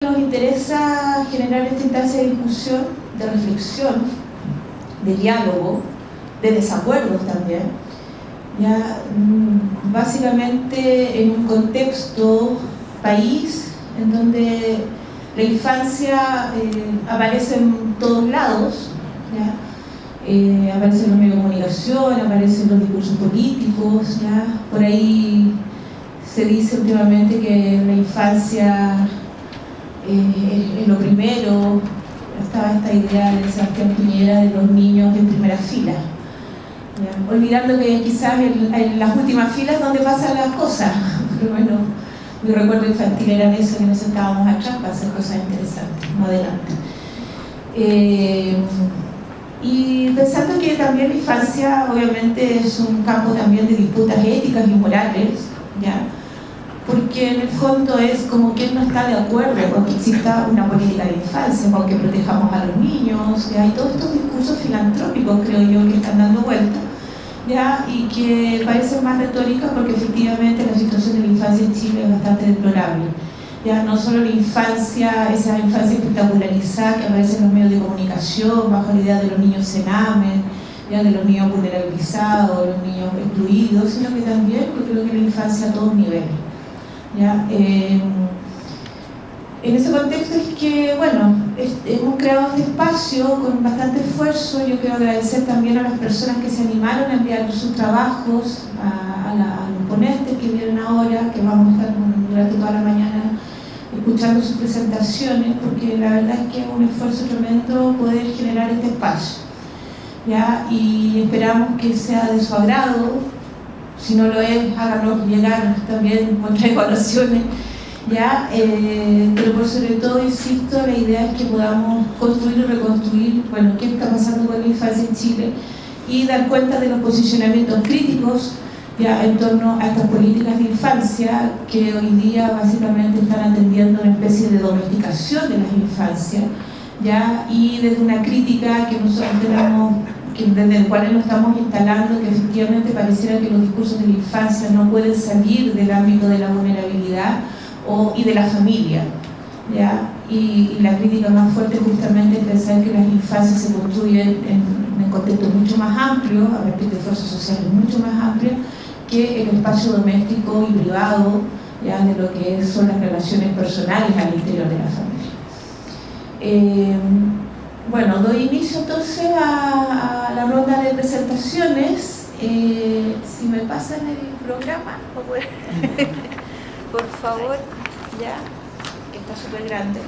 Nos interesa generar esta instancia de discusión, de reflexión, de diálogo, de desacuerdos también, ya básicamente en un contexto país en donde la infancia aparece en todos lados, ¿ya? Aparece en los medios de comunicación, aparece en los discursos políticos, ¿ya? Por ahí se dice últimamente que la infancia es lo primero. Estaba esta idea de Sebastián Piñera de los niños en primera fila, ¿ya? Olvidando que quizás en las últimas filas donde pasan las cosas. Pero bueno, mi recuerdo infantil era eso, que nos sentábamos atrás para hacer cosas interesantes, no adelante. Y pensando que también la infancia obviamente es un campo también de disputas éticas y morales, ¿ya? Porque en el fondo es como quien no está de acuerdo con que exista una política de infancia, con que protejamos a los niños, ¿ya? Y todos estos discursos filantrópicos, creo yo, que están dando vuelta, ¿ya? Y que parecen más retóricas porque efectivamente la situación de la infancia en Chile es bastante deplorable, ¿ya? No solo la infancia, esa infancia espectacularizada que aparece en los medios de comunicación bajo la idea de los niños cenamen, ¿ya? De los niños vulnerabilizados, los niños excluidos, sino que también yo creo que la infancia a todos niveles, ¿ya? En ese contexto es que, bueno, hemos creado este espacio con bastante esfuerzo. Yo quiero agradecer también a las personas que se animaron a enviar sus trabajos, a los ponentes que vienen ahora, que vamos a estar durante toda la mañana escuchando sus presentaciones, porque la verdad es que es un esfuerzo tremendo poder generar este espacio, ¿ya? Y esperamos que sea de su agrado. Si no lo es, háganos llegar también nuestras evaluaciones, ¿ya? Pero por sobre todo, insisto, la idea es que podamos construir y reconstruir, bueno, qué está pasando con la infancia en Chile y dar cuenta de los posicionamientos críticos, ya, en torno a estas políticas de infancia que hoy día básicamente están atendiendo una especie de domesticación de las infancias, ¿ya? Y desde una crítica que nosotros tenemos, desde el cual nos estamos instalando, que efectivamente pareciera que los discursos de la infancia no pueden salir del ámbito de la vulnerabilidad y de la familia, ¿ya? Y la crítica más fuerte justamente es pensar que las infancias se construyen en un contexto mucho más amplio, a partir de fuerzas sociales mucho más amplias que el espacio doméstico y privado, ¿ya? De lo que son las relaciones personales al interior de la familia. Bueno, doy inicio entonces a la ronda de presentaciones. Si me pasan el programa, por favor, ya, que está súper grande.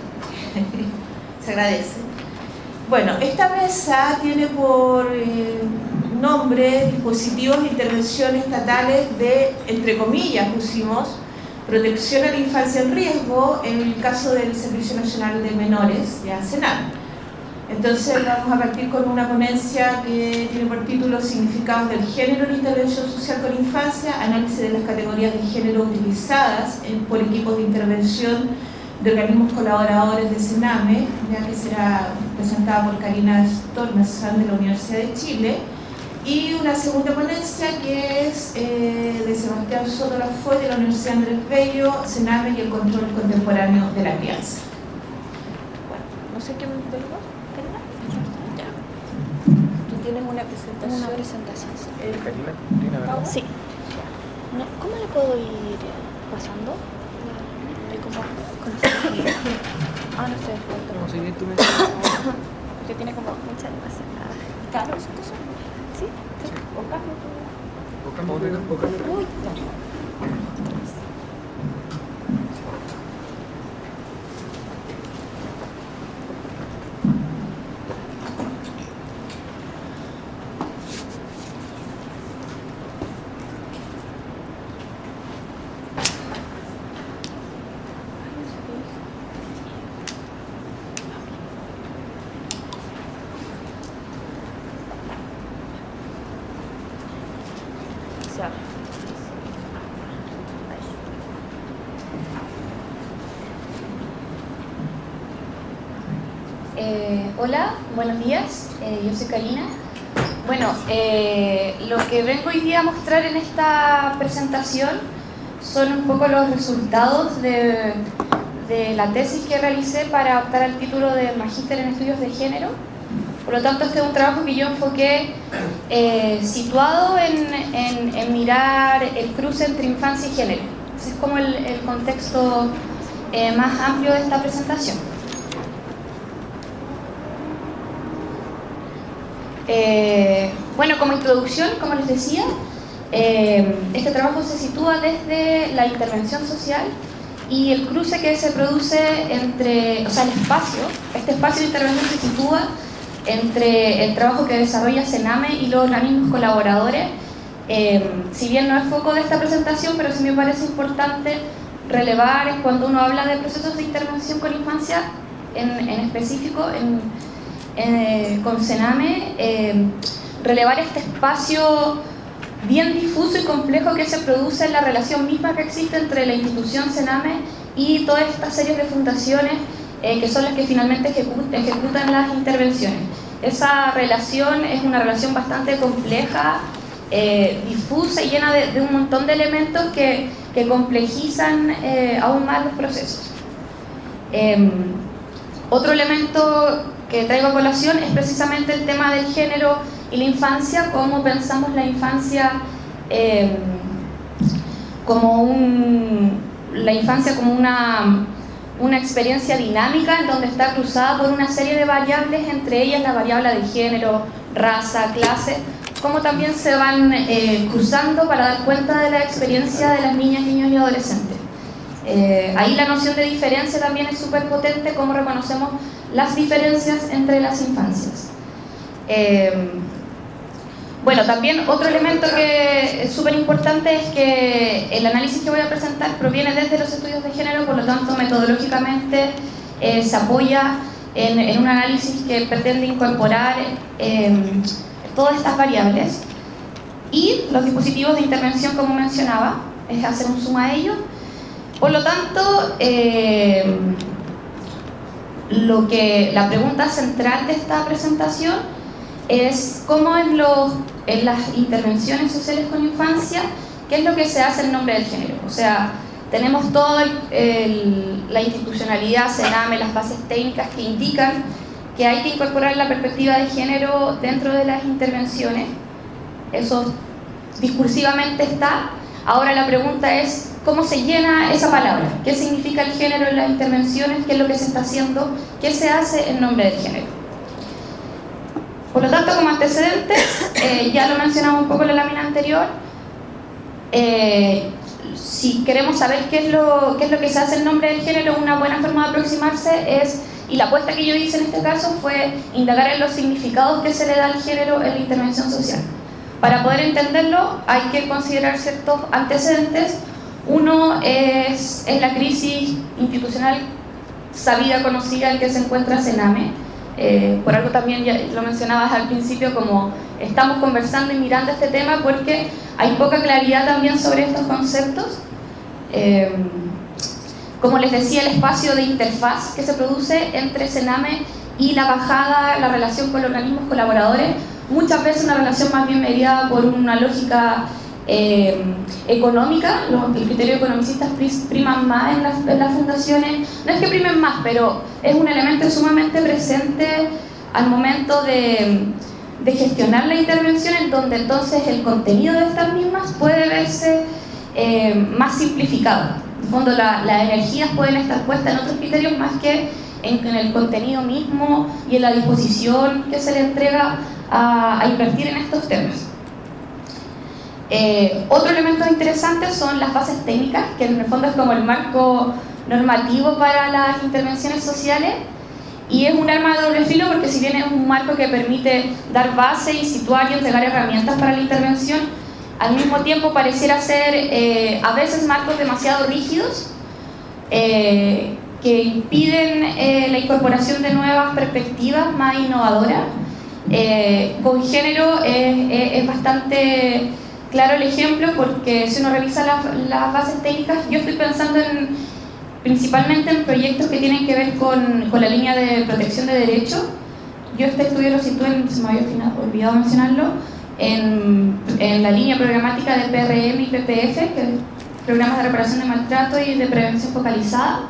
Se agradece. Bueno, esta mesa tiene por nombre dispositivos de intervención estatales de, entre comillas pusimos, protección a la infancia en riesgo en el caso del Servicio Nacional de Menores, ya CENAME. Entonces vamos a partir con una ponencia que tiene por título Significados del género en intervención social con infancia, análisis de las categorías de género utilizadas por equipos de intervención de organismos colaboradores de CENAME, ya que será presentada por Karina Stormersan de la Universidad de Chile, y una segunda ponencia que es de Sebastián Soto Lafoy de la Universidad Andrés Bello, CENAME y el control contemporáneo de la crianza. Bueno, no sé qué me digo. ¿Tienes una presentación? Una presentación, sí. Karina, ¿verdad? Sí. No, ¿cómo le puedo ir pasando? No sé. ¿Cómo se ve tu mensaje? Porque tiene como mucha animación. Claro, ¿eso qué son? ¿Sí? ¿O cambio? Uy, Hola, buenos días, yo soy Karina. Bueno, lo que vengo hoy día a mostrar en esta presentación son un poco los resultados de de la tesis que realicé para optar al título de Magíster en Estudios de Género. Por lo tanto, este es un trabajo que yo enfoqué situado en mirar el cruce entre infancia y género. Ese es como el contexto más amplio de esta presentación. Bueno, como introducción, como les decía, este trabajo se sitúa desde la intervención social y el cruce que se produce entre, o sea, este espacio de intervención se sitúa entre el trabajo que desarrolla CENAME y los organismos colaboradores. Si bien no es foco de esta presentación, pero sí me parece importante relevar cuando uno habla de procesos de intervención con infancia, en específico con CENAME, relevar este espacio bien difuso y complejo que se produce en la relación misma que existe entre la institución CENAME y todas estas series de fundaciones que son las que finalmente ejecutan las intervenciones. Esa relación es una relación bastante compleja, difusa y llena de un montón de elementos que complejizan aún más los procesos. Otro elemento que traigo a colación es precisamente el tema del género y la infancia, cómo pensamos la infancia como una experiencia dinámica en donde está cruzada por una serie de variables, entre ellas la variable de género, raza, clase, cómo también se van cruzando para dar cuenta de la experiencia de las niñas, niños y adolescentes. Ahí la noción de diferencia también es súper potente, cómo reconocemos las diferencias entre las infancias. Bueno, también otro elemento que es súper importante es que el análisis que voy a presentar proviene desde los estudios de género, por lo tanto metodológicamente se apoya en un análisis que pretende incorporar todas estas variables, y los dispositivos de intervención, como mencionaba, es hacer un zoom a ello. Por lo tanto, la pregunta central de esta presentación es cómo en las intervenciones sociales con infancia, qué es lo que se hace en nombre del género. O sea, tenemos toda la institucionalidad, CENAME, las bases técnicas que indican que hay que incorporar la perspectiva de género dentro de las intervenciones. Eso discursivamente está. Ahora la pregunta es, ¿cómo se llena esa palabra? ¿Qué significa el género en las intervenciones? ¿Qué es lo que se está haciendo? ¿Qué se hace en nombre del género? Por lo tanto, como antecedentes, ya lo mencionamos un poco en la lámina anterior, si queremos saber qué es lo que se hace en nombre del género, una buena forma de aproximarse es, y la apuesta que yo hice en este caso fue indagar en los significados que se le da al género en la intervención social. Para poder entenderlo hay que considerar ciertos antecedentes. Uno es la crisis institucional sabida, conocida en que se encuentra CENAME. Por algo también ya lo mencionabas al principio, como estamos conversando y mirando este tema porque hay poca claridad también sobre estos conceptos. Como les decía, el espacio de interfaz que se produce entre CENAME y la bajada, la relación con los organismos colaboradores, muchas veces una relación más bien mediada por una lógica económica. Los criterios economicistas priman más en las fundaciones. No es que primen más, pero es un elemento sumamente presente al momento de gestionar la intervención, en donde entonces el contenido de estas mismas puede verse más simplificado. En el fondo, las energías pueden estar puestas en otros criterios más que en el contenido mismo y en la disposición que se le entrega a invertir en estos temas. Otro elemento interesante son las bases técnicas, que en el fondo es como el marco normativo para las intervenciones sociales, y es un arma de doble filo porque si bien es un marco que permite dar base y situar y entregar herramientas para la intervención, al mismo tiempo pareciera ser a veces marcos demasiado rígidos que impiden la incorporación de nuevas perspectivas más innovadoras. Con género es bastante claro el ejemplo, porque si uno revisa las bases técnicas, yo estoy pensando principalmente en proyectos que tienen que ver con la línea de protección de derechos. Yo este estudio lo sitúo se me había olvidado mencionarlo, en la línea programática de PRM y PPF, que es Programas de Reparación de Maltrato y de Prevención Focalizada.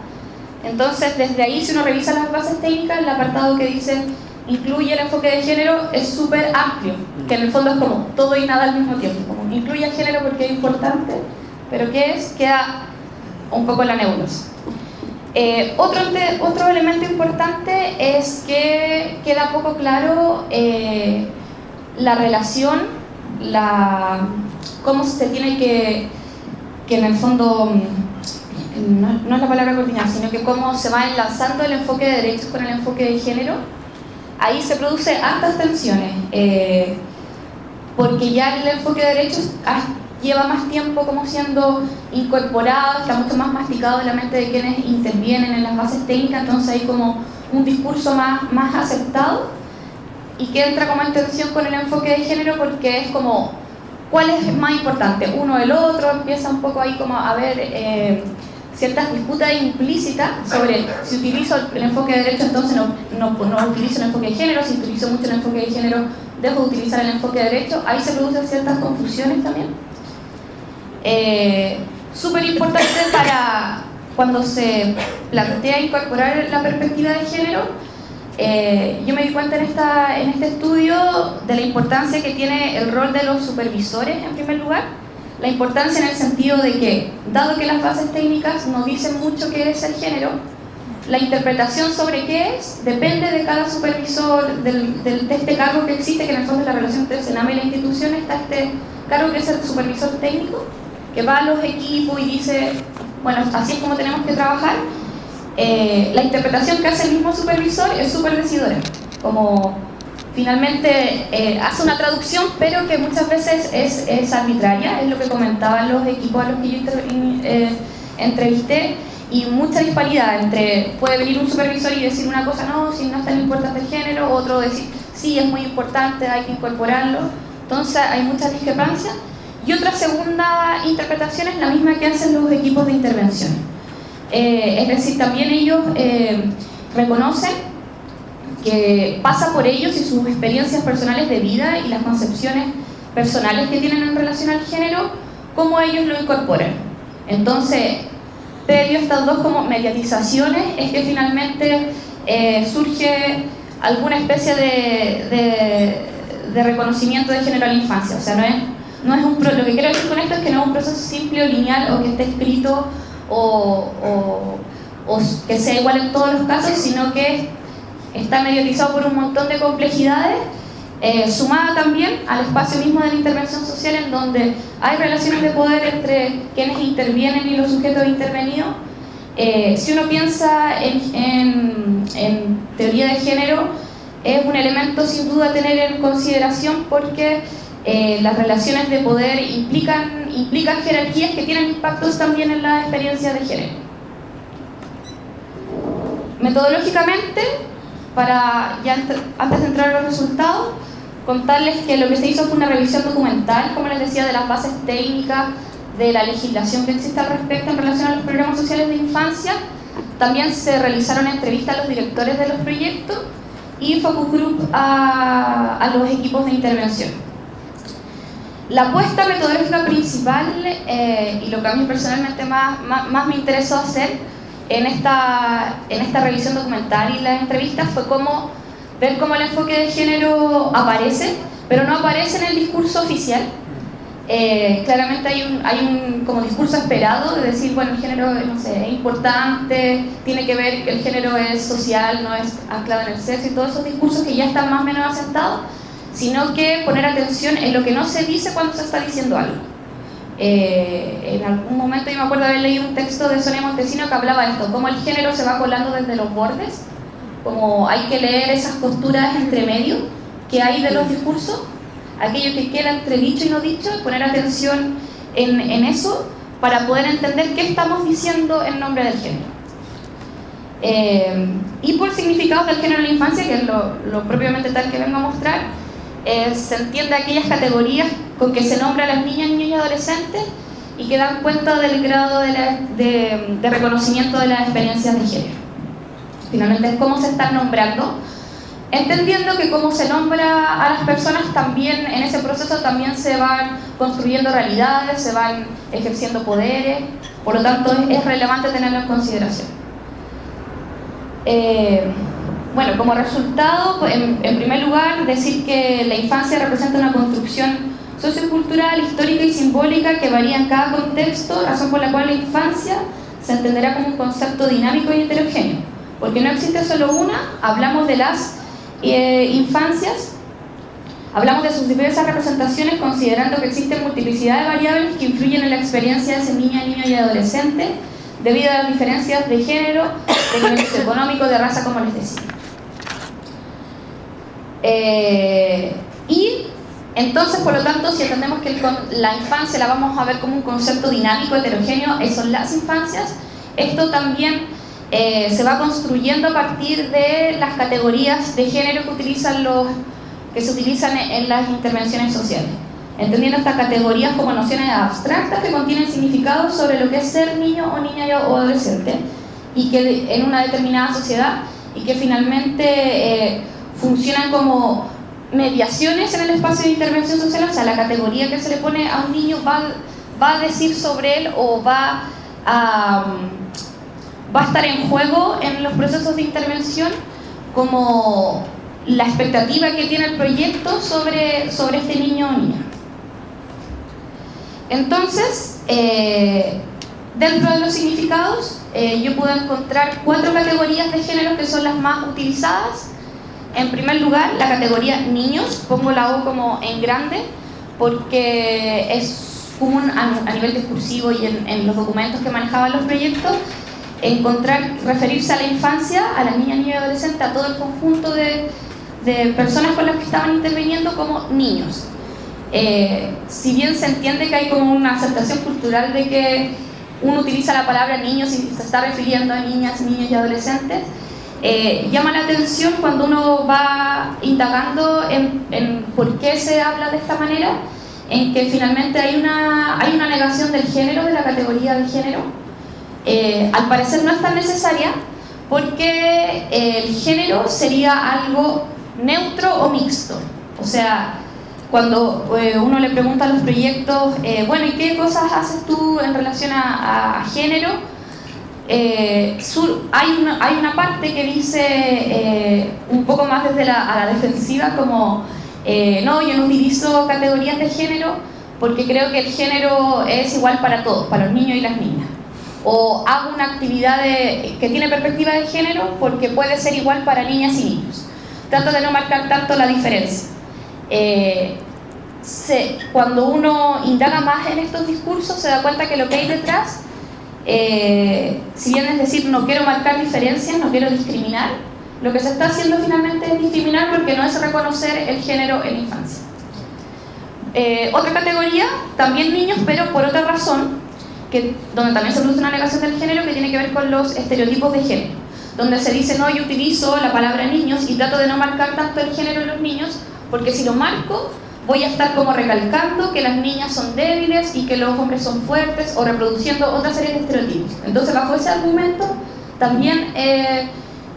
Entonces, desde ahí, si uno revisa las bases técnicas, el apartado que dice incluye el enfoque de género es súper amplio, que en el fondo es como todo y nada al mismo tiempo, como incluye el género porque es importante, pero ¿qué es? Queda un poco en la nebulosa. Otro elemento importante es que queda poco claro la relación, cómo se tiene que en el fondo, no es la palabra coordinar, sino que cómo se va enlazando el enfoque de derechos con el enfoque de género. Ahí se produce hartas tensiones, porque ya el enfoque de derechos lleva más tiempo como siendo incorporado, está mucho más masticado en la mente de quienes intervienen en las bases técnicas, entonces hay como un discurso más aceptado y que entra como en tensión con el enfoque de género porque es como, ¿cuál es más importante? Uno el otro, empieza un poco ahí como a haber ciertas disputas implícitas sobre si utilizo el enfoque de derecho, entonces no utilizo el enfoque de género, si utilizo mucho el enfoque de género, dejo de utilizar el enfoque de derecho, ahí se producen ciertas confusiones también. Súper importante para cuando se plantea incorporar la perspectiva de género. Yo me di cuenta en este estudio de la importancia que tiene el rol de los supervisores en primer lugar, la importancia en el sentido de que, dado que las bases técnicas no dicen mucho qué es el género, la interpretación sobre qué es depende de cada supervisor, de este cargo que existe, que en el fondo es la relación entre el Sename y la institución. Está este cargo que es el supervisor técnico, que va a los equipos y dice, bueno, así es como tenemos que trabajar. La interpretación que hace el mismo supervisor es súper decidora, como finalmente hace una traducción, pero que muchas veces es arbitraria, es lo que comentaban los equipos a los que yo entrevisté, y mucha disparidad entre, puede venir un supervisor y decir una cosa, no, si no es tan importante el género, otro decir, sí, es muy importante, hay que incorporarlo, entonces hay muchas discrepancias. Y otra segunda interpretación es la misma que hacen los equipos de intervención. Es decir, también ellos reconocen que pasa por ellos y sus experiencias personales de vida y las concepciones personales que tienen en relación al género, cómo ellos lo incorporan. Entonces, previo a estas dos como mediatizaciones, es que finalmente surge alguna especie de reconocimiento de género a la infancia. O sea, no es lo que quiero decir con esto es que no es un proceso simple o lineal o que esté escrito o que sea igual en todos los casos, sino que está mediatizado por un montón de complejidades, sumada también al espacio mismo de la intervención social, en donde hay relaciones de poder entre quienes intervienen y los sujetos intervenidos. Si uno piensa en teoría de género, es un elemento sin duda a tener en consideración porque las relaciones de poder implican jerarquías que tienen impactos también en las experiencias de género. Metodológicamente, antes de entrar a los resultados, contarles que lo que se hizo fue una revisión documental, como les decía, de las bases técnicas, de la legislación que existe al respecto en relación a los programas sociales de infancia. También se realizaron entrevistas a los directores de los proyectos y focus group a los equipos de intervención. La apuesta metodológica principal, y lo que a mí personalmente más me interesó hacer en esta revisión documental y las entrevistas, fue ver cómo el enfoque de género aparece, pero no aparece en el discurso oficial. Claramente hay un como discurso esperado de decir, bueno, el género, no sé, es importante, tiene que ver que el género es social, no es anclado en el sexo, y todos esos discursos que ya están más o menos asentados, sino que poner atención en lo que no se dice cuando se está diciendo algo. En algún momento yo me acuerdo haber leído un texto de Sonia Montesino que hablaba de esto, cómo el género se va colando desde los bordes, como hay que leer esas costuras entre medio que hay de los discursos, aquello que queda entre dicho y no dicho, poner atención en eso para poder entender qué estamos diciendo en nombre del género. Y por significados del género en la infancia, que es lo propiamente tal que vengo a mostrar, se entiende aquellas categorías con que se nombra a las niñas, niños y adolescentes y que dan cuenta del grado de reconocimiento de las experiencias de género. Finalmente es cómo se están nombrando, entendiendo que como se nombra a las personas, también en ese proceso también se van construyendo realidades, se van ejerciendo poderes, por lo tanto es relevante tenerlo en consideración. Bueno, como resultado, en primer lugar, decir que la infancia representa una construcción sociocultural, histórica y simbólica que varía en cada contexto, razón por la cual la infancia se entenderá como un concepto dinámico y heterogéneo, porque no existe solo una. Hablamos de las infancias, hablamos de sus diversas representaciones, considerando que existen multiplicidad de variables que influyen en la experiencia de ese niño y adolescente, debido a las diferencias de género, de nivel socioeconómico, de raza, como les decía. Y entonces, por lo tanto, si entendemos que la infancia la vamos a ver como un concepto dinámico, heterogéneo, son las infancias, esto también se va construyendo a partir de las categorías de género que se utilizan en las intervenciones sociales, entendiendo estas categorías como nociones abstractas que contienen significados sobre lo que es ser niño o niña o adolescente, y que en una determinada sociedad, y que finalmente funcionan como mediaciones en el espacio de intervención social. O sea, la categoría que se le pone a un niño va a decir sobre él, o va a estar en juego en los procesos de intervención, como la expectativa que tiene el proyecto sobre este niño o niña. Entonces, dentro de los significados, yo puedo encontrar 4 categorías de género que son las más utilizadas. En primer lugar, la categoría niños, pongo la O como en grande, porque es común a nivel discursivo y en los documentos que manejaban los proyectos, referirse a la infancia, a las niñas, niños y adolescentes, a todo el conjunto de personas con las que estaban interviniendo como niños. Si bien se entiende que hay como una aceptación cultural de que uno utiliza la palabra niños y se está refiriendo a niñas, niños y adolescentes, llama la atención cuando uno va indagando en por qué se habla de esta manera, en que finalmente hay una negación del género, de la categoría de género. Al parecer no es tan necesaria, porque el género sería algo neutro o mixto. O sea, cuando uno le pregunta a los proyectos, bueno, ¿y qué cosas haces tú en relación a género? Hay una parte que dice un poco más desde a la defensiva, como no, yo no utilizo categorías de género porque creo que el género es igual para todos, para los niños y las niñas. O hago una actividad que tiene perspectiva de género porque puede ser igual para niñas y niños. Trato de no marcar tanto la diferencia. Cuando uno indaga más en estos discursos, se da cuenta que lo que hay detrás, si bien es decir, no quiero marcar diferencias, no quiero discriminar, lo que se está haciendo finalmente es discriminar, porque no es reconocer el género en la infancia. Otra categoría, también niños, pero por otra razón, donde también se produce una negación del género, que tiene que ver con los estereotipos de género, donde se dice, no, yo utilizo la palabra niños y trato de no marcar tanto el género en los niños, porque si lo marco voy a estar como recalcando que las niñas son débiles y que los hombres son fuertes, o reproduciendo otra serie de estereotipos. Entonces, bajo ese argumento también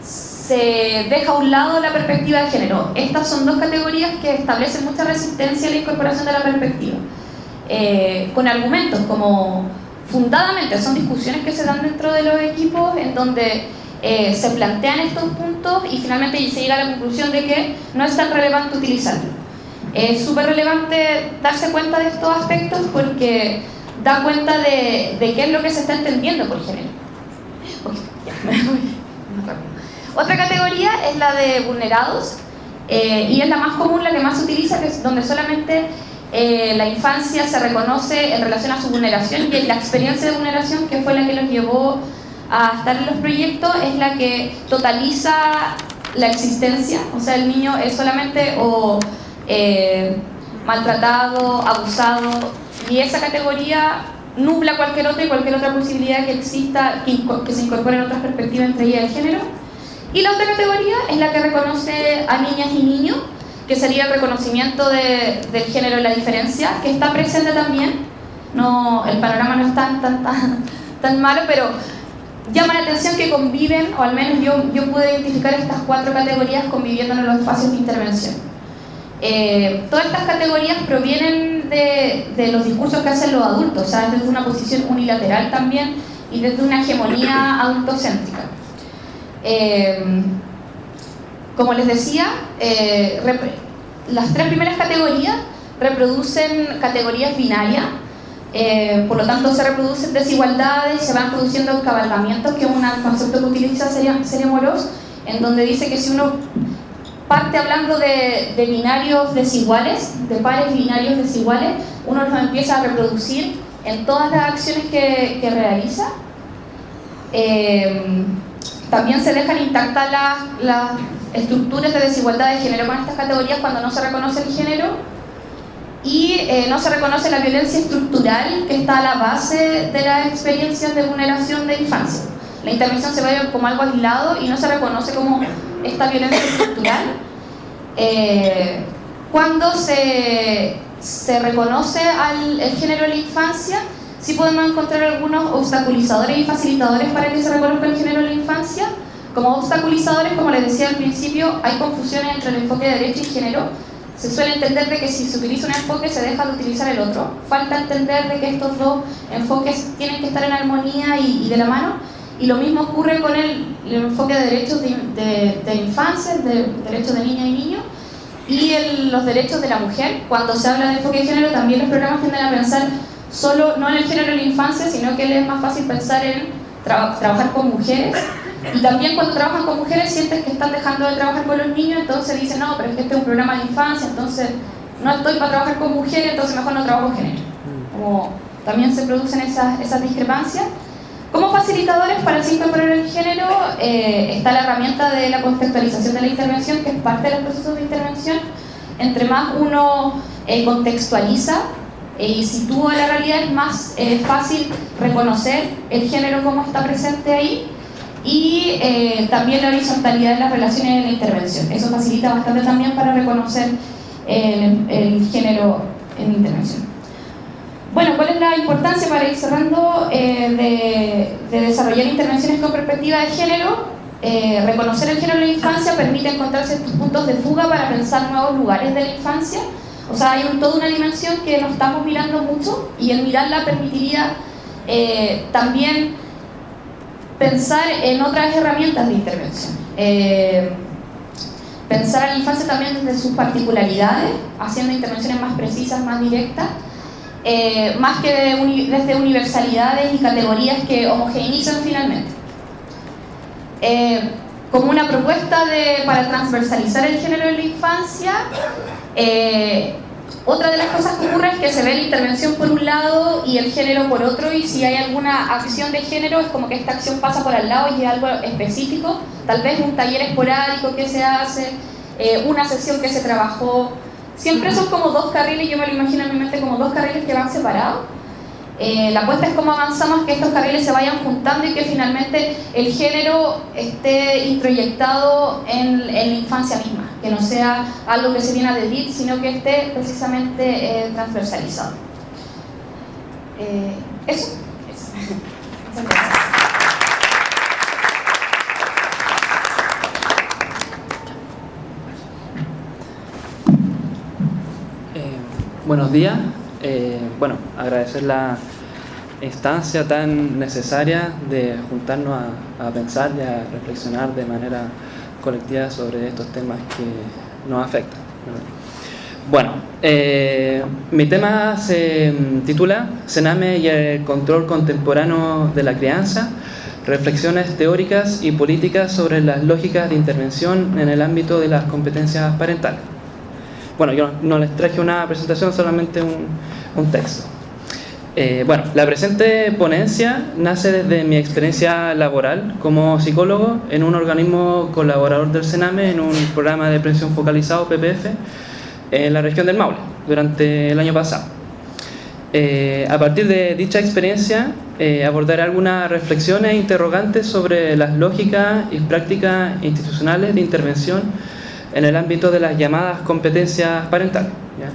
se deja a un lado la perspectiva de género. Estas son 2 categorías que establecen mucha resistencia a la incorporación de la perspectiva, con argumentos como fundadamente, son discusiones que se dan dentro de los equipos en donde se plantean estos puntos y finalmente se llega a la conclusión de que no es tan relevante utilizarlo. Es súper relevante darse cuenta de estos aspectos, porque da cuenta de qué es lo que se está entendiendo por género. Otra categoría es la de vulnerados, y es la más común, la que más se utiliza, que es donde solamente la infancia se reconoce en relación a su vulneración, y la experiencia de vulneración, que fue la que los llevó a estar en los proyectos, es la que totaliza la existencia. O sea, el niño es solamente maltratado, abusado, y esa categoría nubla cualquier otra y cualquier otra posibilidad que exista, que se incorporen otras perspectivas, entre ellas el género. Y la otra categoría es la que reconoce a niñas y niños, que sería el reconocimiento del género y la diferencia, que está presente también. El panorama no es tan malo, pero llama la atención que conviven, o al menos yo pude identificar estas 4 categorías conviviendo en los espacios de intervención. Todas estas categorías provienen de los discursos que hacen los adultos, o sea, desde una posición unilateral también, y desde una hegemonía adultocéntrica. Como les decía, las 3 primeras categorías reproducen categorías binarias, por lo tanto se reproducen desigualdades, se van produciendo encabalgamientos, que es un concepto que utiliza Celia Morós, en donde dice que si uno parte hablando de binarios desiguales, de pares binarios desiguales, uno los empieza a reproducir en todas las acciones que realiza. También se dejan intactas las estructuras de desigualdad de género con estas categorías cuando no se reconoce el género y no se reconoce la violencia estructural que está a la base de las experiencias de vulneración de infancia. La intervención se ve como algo aislado y no se reconoce como esta violencia estructural. Cuando se reconoce el género de la infancia, sí podemos encontrar algunos obstaculizadores y facilitadores para que se reconozca el género de la infancia. Como obstaculizadores, como les decía al principio, hay confusiones entre el enfoque de derecho y género. Se suele entender de que si se utiliza un enfoque se deja de utilizar el otro. Falta entender de que estos dos enfoques tienen que estar en armonía y de la mano. Y lo mismo ocurre con el enfoque de derechos de infancia, de derechos de niña y niño, y los derechos de la mujer. Cuando se habla de enfoque de género, también los programas tienden a pensar solo, no en el género de la infancia, sino que les es más fácil pensar en trabajar con mujeres. Y también cuando trabajan con mujeres sienten que están dejando de trabajar con los niños, entonces dicen, no, pero es que este es un programa de infancia, entonces no estoy para trabajar con mujeres, entonces mejor no trabajo con género. Como también se producen esas discrepancias. Como facilitadores para el incorporar el género está la herramienta de la contextualización de la intervención, que es parte de los procesos de intervención. Entre más uno contextualiza y sitúa la realidad, es más fácil reconocer el género como está presente ahí, y también la horizontalidad de las relaciones de la intervención. Eso facilita bastante también para reconocer el género en la intervención. Bueno, ¿cuál es la importancia, para ir cerrando, de desarrollar intervenciones con perspectiva de género? Reconocer el género en la infancia permite encontrar ciertos puntos de fuga para pensar nuevos lugares de la infancia. O sea, hay toda una dimensión que no estamos mirando mucho, y el mirarla permitiría también pensar en otras herramientas de intervención. Pensar a la infancia también desde sus particularidades, haciendo intervenciones más precisas, más directas, más que desde universalidades y categorías que homogeneizan finalmente. Como una propuesta para transversalizar el género en la infancia, otra de las cosas que ocurre es que se ve la intervención por un lado y el género por otro, y si hay alguna acción de género es como que esta acción pasa por al lado y es algo específico, tal vez un taller esporádico que se hace, una sesión que se trabajó. Siempre son como dos carriles, yo me lo imagino en mi mente como dos carriles que van separados. La apuesta es cómo avanzamos, que estos carriles se vayan juntando y que finalmente el género esté introyectado en la infancia misma, que no sea algo que se viene a adherir, sino que esté precisamente transversalizado. Eso. Muchas gracias. Buenos días. Bueno, agradecer la instancia tan necesaria de juntarnos a pensar y a reflexionar de manera colectiva sobre estos temas que nos afectan. Bueno, mi tema se titula Sename y el control contemporáneo de la crianza, reflexiones teóricas y políticas sobre las lógicas de intervención en el ámbito de las competencias parentales. Bueno, yo no les traje una presentación, solamente un texto. Bueno, la presente ponencia nace desde mi experiencia laboral como psicólogo en un organismo colaborador del Sename, en un programa de prevención focalizado, PPF, en la región del Maule, durante el año pasado. A partir de dicha experiencia, abordaré algunas reflexiones e interrogantes sobre las lógicas y prácticas institucionales de intervención en el ámbito de las llamadas competencias parentales, ¿ya?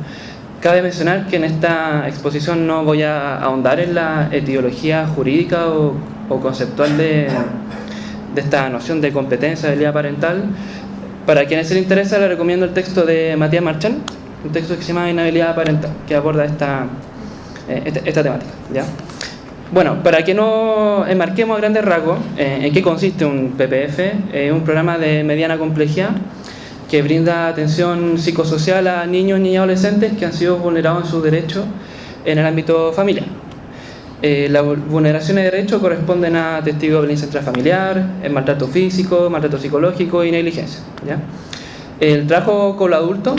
Cabe mencionar que en esta exposición no voy a ahondar en la etiología jurídica o conceptual de esta noción de competencia, de habilidad parental. Para quienes se les interesa, les recomiendo el texto de Matías Marchand, un texto que se llama Inhabilidad parental, que aborda esta temática, ¿ya? Bueno, para que nos enmarquemos a grandes rasgos, ¿en qué consiste un PPF? Es un programa de mediana complejidad que brinda atención psicosocial a niños, niñas y adolescentes que han sido vulnerados en sus derechos en el ámbito familiar. Las vulneraciones de derechos corresponden a testigos de violencia intrafamiliar, maltrato físico, maltrato psicológico y negligencia, ¿ya? El trabajo con los adultos,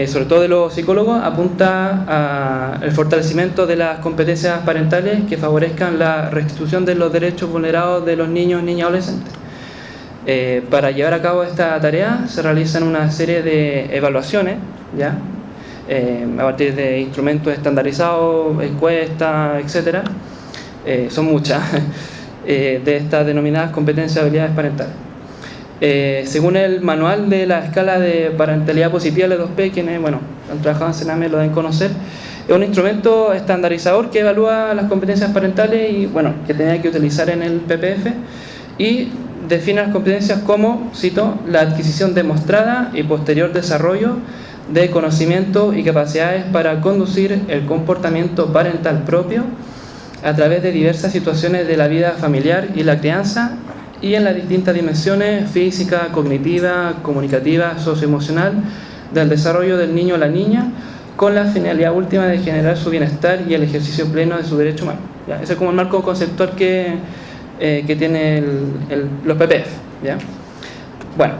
sobre todo de los psicólogos, apunta al fortalecimiento de las competencias parentales que favorezcan la restitución de los derechos vulnerados de los niños, niñas y adolescentes. Para llevar a cabo esta tarea se realizan una serie de evaluaciones, ¿ya? A partir de instrumentos estandarizados, encuestas, etc. Son muchas, de estas denominadas competencias y habilidades parentales. Según el manual de la escala de parentalidad positiva L2P, quienes han trabajado en Sename lo deben conocer, es un instrumento estandarizador que evalúa las competencias parentales y que tenía que utilizar en el PPF, y define las competencias como, cito, la adquisición demostrada y posterior desarrollo de conocimiento y capacidades para conducir el comportamiento parental propio a través de diversas situaciones de la vida familiar y la crianza, y en las distintas dimensiones física, cognitiva, comunicativa, socioemocional del desarrollo del niño o la niña, con la finalidad última de generar su bienestar y el ejercicio pleno de su derecho humano. ¿Ya? Ese es como el marco conceptual que tiene los PPF, ¿ya? Bueno,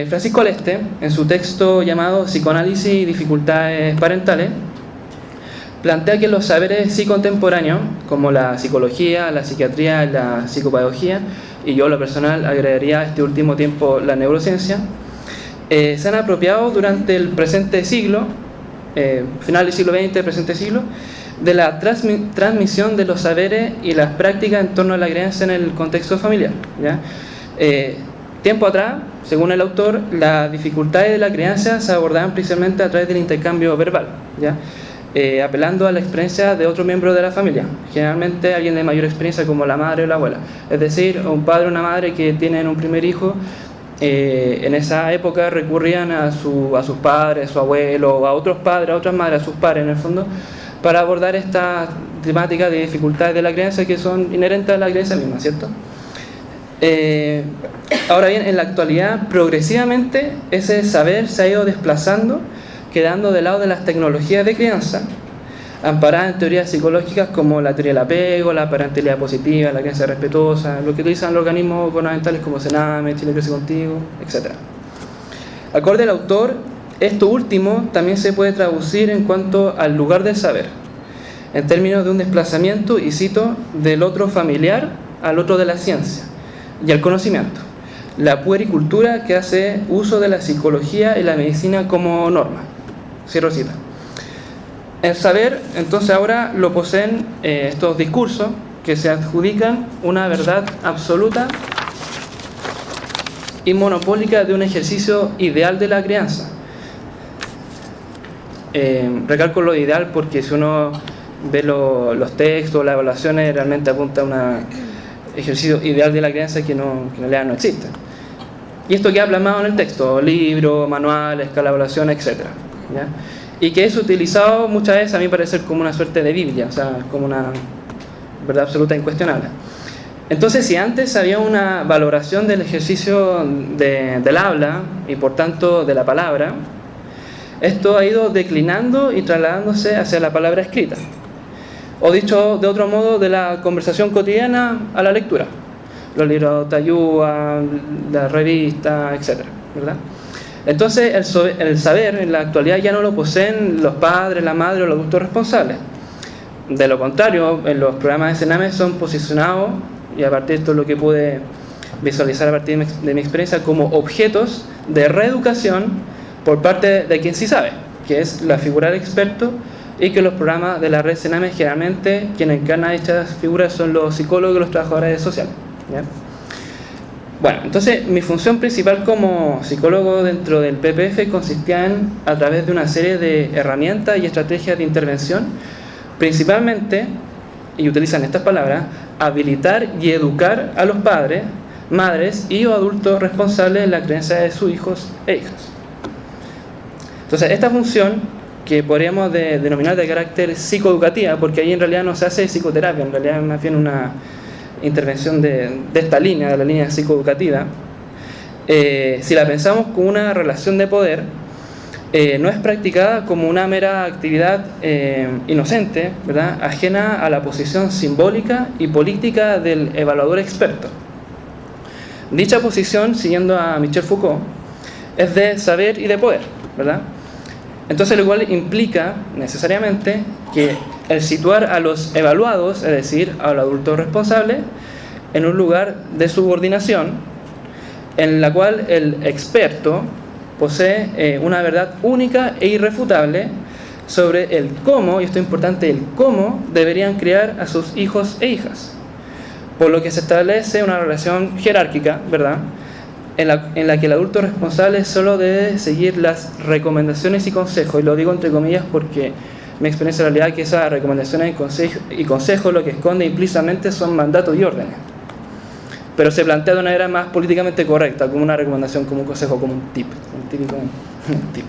Francisco Aleste, en su texto llamado Psicoanálisis y dificultades parentales, plantea que los saberes psicontemporáneos, como la psicología, la psiquiatría, la psicopedagogía, y yo, lo personal, agregaría a este último tiempo la neurociencia, se han apropiado durante el presente siglo, final del siglo XX, presente siglo, de la transmisión de los saberes y las prácticas en torno a la crianza en el contexto familiar, ¿ya? Tiempo atrás, según el autor, las dificultades de la crianza se abordaban principalmente a través del intercambio verbal, ¿ya? Apelando a la experiencia de otro miembro de la familia, generalmente alguien de mayor experiencia como la madre o la abuela, es decir, un padre o una madre que tienen un primer hijo. En esa época recurrían a sus padres, a su abuelo, a otros padres, a otras madres, a sus padres en el fondo, para abordar estas temáticas de dificultades de la crianza que son inherentes a la crianza misma, ¿cierto? Ahora bien, en la actualidad, progresivamente, ese saber se ha ido desplazando, quedando de lado de las tecnologías de crianza, amparadas en teorías psicológicas como la teoría del apego, la parentalidad positiva, la crianza respetuosa, lo que utilizan los organismos gubernamentales como Sename, Chile Crece Contigo, etc. Acorde al autor, esto último también se puede traducir en cuanto al lugar del saber, en términos de un desplazamiento, y cito, del otro familiar al otro de la ciencia y al conocimiento, la puericultura que hace uso de la psicología y la medicina como norma. Cierro cita. El saber, entonces, ahora lo poseen estos discursos que se adjudican una verdad absoluta y monopólica de un ejercicio ideal de la crianza. Recalco lo ideal porque si uno ve los textos, las evaluaciones, realmente apunta a un ejercicio ideal de la crianza que en realidad no existe. Y esto queda plasmado en el texto, libro, manual, escala de evaluación, etc. ¿Ya? Y que es utilizado muchas veces, a mi parecer, como una suerte de Biblia, o sea, como una verdad absoluta incuestionable. Entonces, si antes había una valoración del ejercicio del habla y por tanto de la palabra, esto ha ido declinando y trasladándose hacia la palabra escrita, o dicho de otro modo, de la conversación cotidiana a la lectura, los libros de ayuda, las revistas, etc., ¿verdad? Entonces el saber en la actualidad ya no lo poseen los padres, la madre o los adultos responsables. De lo contrario, en los programas de Sename son posicionados, y a partir de esto es lo que pude visualizar a partir de mi experiencia, como objetos de reeducación por parte de quien sí sabe, que es la figura del experto, y que los programas de la red Sename generalmente quienes encarnan estas figuras son los psicólogos y los trabajadores sociales, ¿ya? Bueno, entonces mi función principal como psicólogo dentro del PPF consistía en, a través de una serie de herramientas y estrategias de intervención, principalmente, y utilizan estas palabras, habilitar y educar a los padres, madres y o adultos responsables de la crianza de sus hijos e hijas. Entonces, esta función que podríamos denominar de carácter psicoeducativa, porque ahí en realidad no se hace psicoterapia, en realidad es más bien una intervención de esta línea, de la línea psicoeducativa. Si la pensamos como una relación de poder, no es practicada como una mera actividad inocente, ¿verdad?, ajena a la posición simbólica y política del evaluador experto. Dicha posición, siguiendo a Michel Foucault, es de saber y de poder, ¿verdad? Entonces, lo cual implica necesariamente que el situar a los evaluados, es decir, al adulto responsable, en un lugar de subordinación, en la cual el experto posee una verdad única e irrefutable sobre el cómo, y esto es importante, el cómo deberían criar a sus hijos e hijas. Por lo que se establece una relación jerárquica, ¿verdad?, en la que el adulto responsable solo debe seguir las recomendaciones y consejos, y lo digo entre comillas porque mi experiencia en realidad es que esas recomendaciones y consejos lo que esconde implícitamente son mandatos y órdenes, pero se plantea de una manera más políticamente correcta, como una recomendación, como un consejo, como un tip, un típico tip.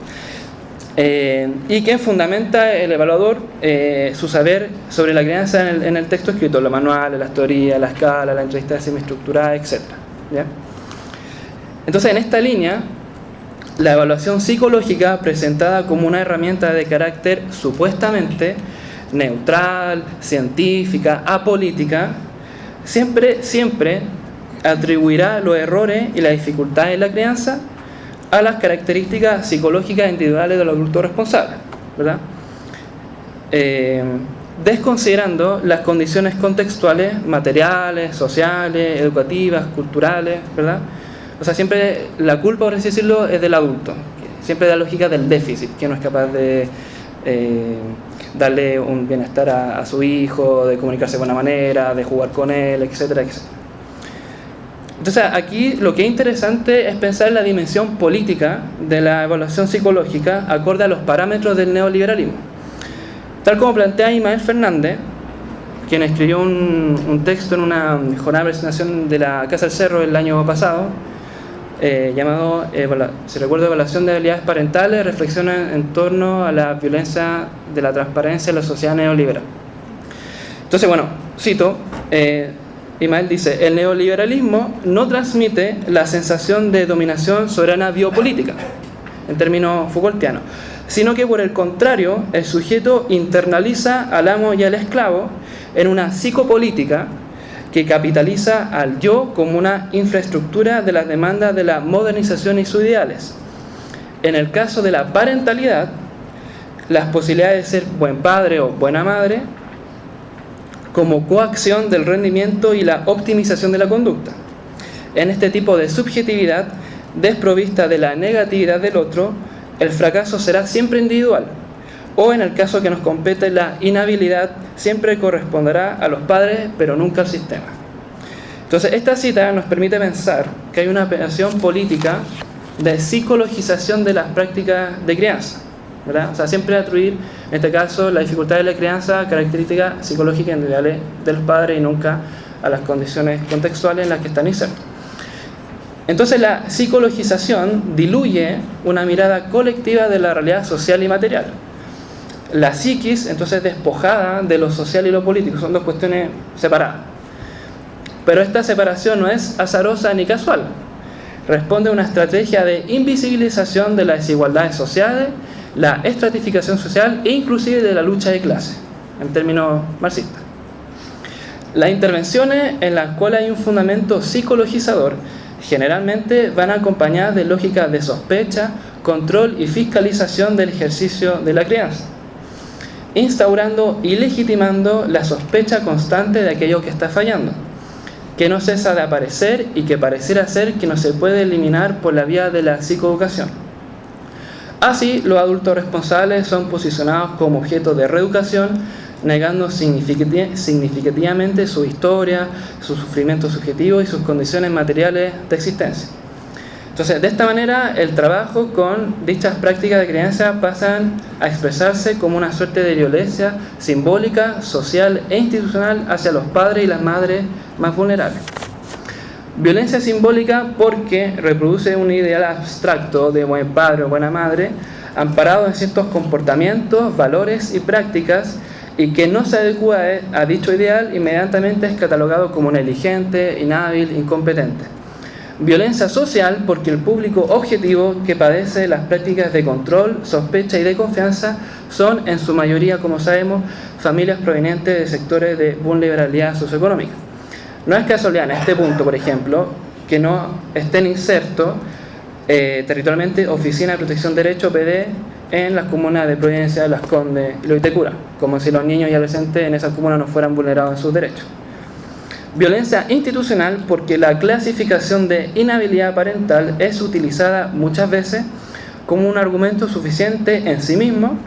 Y que fundamenta el evaluador su saber sobre la crianza en el texto escrito, los manuales, las teorías, la escala, la entrevista semiestructurada, etc. ¿Ya? Entonces, en esta línea, la evaluación psicológica, presentada como una herramienta de carácter supuestamente neutral, científica, apolítica, siempre atribuirá los errores y las dificultades de la crianza a las características psicológicas individuales del adulto responsable, ¿verdad? Desconsiderando las condiciones contextuales, materiales, sociales, educativas, culturales, ¿verdad? O sea, siempre la culpa, por así decirlo, es del adulto. Siempre la lógica del déficit, que no es capaz de darle un bienestar a su hijo, de comunicarse de buena manera, de jugar con él, etcétera, etcétera. Entonces, aquí lo que es interesante es pensar en la dimensión política de la evaluación psicológica acorde a los parámetros del neoliberalismo. Tal como plantea Ismael Fernández, quien escribió un texto en una jornada de presentación de la Casa del Cerro el año pasado, llamado, si recuerdo, Evaluación de habilidades parentales, reflexiona en torno a la violencia de la transparencia en la sociedad neoliberal. Entonces, bueno, cito, Ismael dice: el neoliberalismo no transmite la sensación de dominación soberana biopolítica, en términos Foucaultianos, sino que por el contrario, el sujeto internaliza al amo y al esclavo en una psicopolítica que capitaliza al yo como una infraestructura de las demandas de la modernización y sus ideales. En el caso de la parentalidad, las posibilidades de ser buen padre o buena madre como coacción del rendimiento y la optimización de la conducta. En este tipo de subjetividad, desprovista de la negatividad del otro, el fracaso será siempre individual, o en el caso que nos compete, la inhabilidad siempre corresponderá a los padres, pero nunca al sistema. Entonces, esta cita nos permite pensar que hay una operación política de psicologización de las prácticas de crianza, ¿verdad? O sea, siempre atribuir, en este caso, la dificultad de la crianza a características psicológicas individuales de los padres y nunca a las condiciones contextuales en las que están insertos. Entonces, la psicologización diluye una mirada colectiva de la realidad social y material. La psiquis, entonces, despojada de lo social y lo político, son dos cuestiones separadas. Pero esta separación no es azarosa ni casual. Responde a una estrategia de invisibilización de las desigualdades sociales, la estratificación social e inclusive de la lucha de clase, en términos marxistas. Las intervenciones en las cuales hay un fundamento psicologizador generalmente van acompañadas de lógicas de sospecha, control y fiscalización del ejercicio de la crianza, instaurando y legitimando la sospecha constante de aquello que está fallando, que no cesa de aparecer y que pareciera ser que no se puede eliminar por la vía de la psicoeducación. Así, los adultos responsables son posicionados como objeto de reeducación, negando significativamente su historia, su sufrimiento subjetivo y sus condiciones materiales de existencia. Entonces, de esta manera, el trabajo con dichas prácticas de crianza pasan a expresarse como una suerte de violencia simbólica, social e institucional hacia los padres y las madres más vulnerables. Violencia simbólica porque reproduce un ideal abstracto de buen padre o buena madre, amparado en ciertos comportamientos, valores y prácticas, y que no se adecua a dicho ideal, inmediatamente es catalogado como negligente, inhábil, incompetente. Violencia social porque el público objetivo que padece las prácticas de control, sospecha y de confianza son, en su mayoría, como sabemos, familias provenientes de sectores de vulnerabilidad socioeconómica. No es casualidad en este punto, por ejemplo, que no estén insertos territorialmente Oficina de Protección de Derechos, PD, en las comunas de Providencia, Las Condes y Loitecura, como si los niños y adolescentes en esas comunas no fueran vulnerados en sus derechos. Violencia institucional porque la clasificación de inhabilidad parental es utilizada muchas veces como un argumento suficiente en sí mismo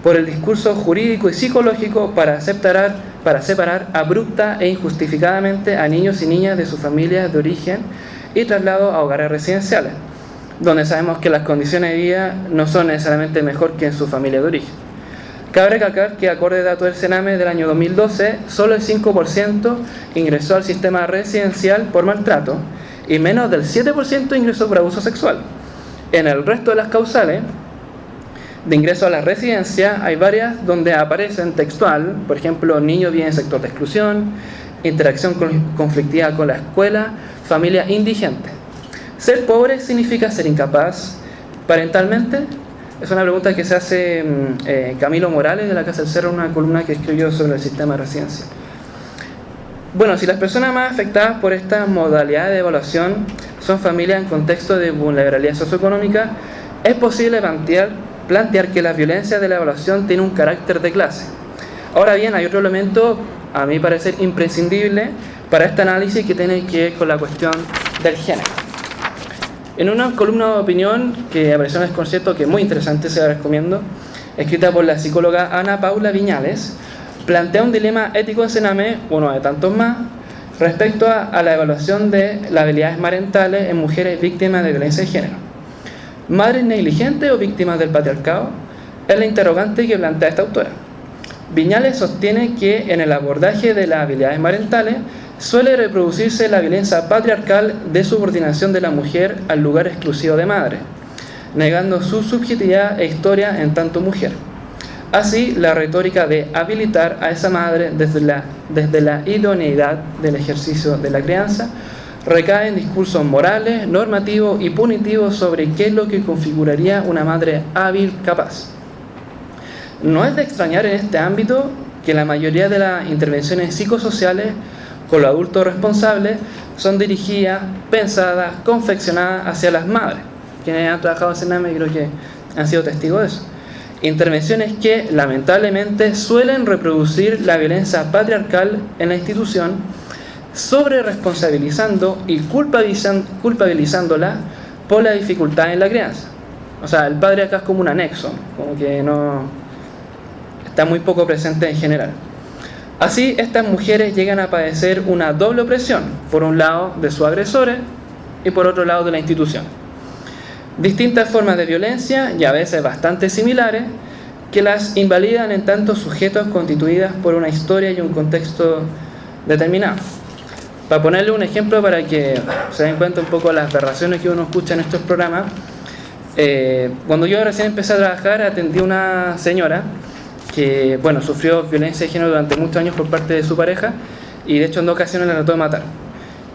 por el discurso jurídico y psicológico para separar abrupta e injustificadamente a niños y niñas de sus familias de origen y traslado a hogares residenciales, donde sabemos que las condiciones de vida no son necesariamente mejor que en su familia de origen. Cabe recalcar que, acorde a datos del Sename del año 2012, solo el 5% ingresó al sistema residencial por maltrato y menos del 7% ingresó por abuso sexual. En el resto de las causales de ingreso a la residencia hay varias donde aparecen textual, por ejemplo, niños viven en sector de exclusión, interacción conflictiva con la escuela, familia indigente. ¿Ser pobre significa ser incapaz parentalmente? Es una pregunta que se hace Camilo Morales de la Casa del Cerro en una columna que escribió sobre el sistema de residencia. Bueno, si las personas más afectadas por esta modalidad de evaluación son familias en contexto de vulnerabilidad socioeconómica, es posible plantear que la violencia de la evaluación tiene un carácter de clase. Ahora bien, hay otro elemento, a mi parecer, imprescindible para este análisis que tiene que ver con la cuestión del género. En una columna de opinión que apareció en el concierto, que es muy interesante, se la recomiendo, escrita por la psicóloga Ana Paula Viñales, plantea un dilema ético en Sename, uno de tantos más, respecto a la evaluación de las habilidades parentales en mujeres víctimas de violencia de género. ¿Madres negligentes o víctimas del patriarcado? Es la interrogante que plantea esta autora. Viñales sostiene que en el abordaje de las habilidades parentales suele reproducirse la violencia patriarcal de subordinación de la mujer al lugar exclusivo de madre, negando su subjetividad e historia en tanto mujer. Así, la retórica de habilitar a esa madre desde la idoneidad del ejercicio de la crianza recae en discursos morales, normativos y punitivos sobre qué es lo que configuraría una madre hábil capaz. No es de extrañar en este ámbito que la mayoría de las intervenciones psicosociales con los adultos responsables son dirigidas, pensadas, confeccionadas hacia las madres. Quienes han trabajado en Sename creo que han sido testigos de eso. Intervenciones que lamentablemente suelen reproducir la violencia patriarcal en la institución, sobre responsabilizando y culpabilizándola por la dificultad en la crianza. O sea, el padre acá es como un anexo, como que no está muy poco presente en general. Así, estas mujeres llegan a padecer una doble opresión, por un lado de sus agresores y por otro lado de la institución. Distintas formas de violencia, y a veces bastante similares, que las invalidan en tantos sujetos constituidas por una historia y un contexto determinado. Para ponerle un ejemplo para que se den cuenta un poco las aberraciones que uno escucha en estos programas, cuando yo recién empecé a trabajar atendí a una señora que sufrió violencia de género durante muchos años por parte de su pareja y de hecho en 2 ocasiones la trató de matar.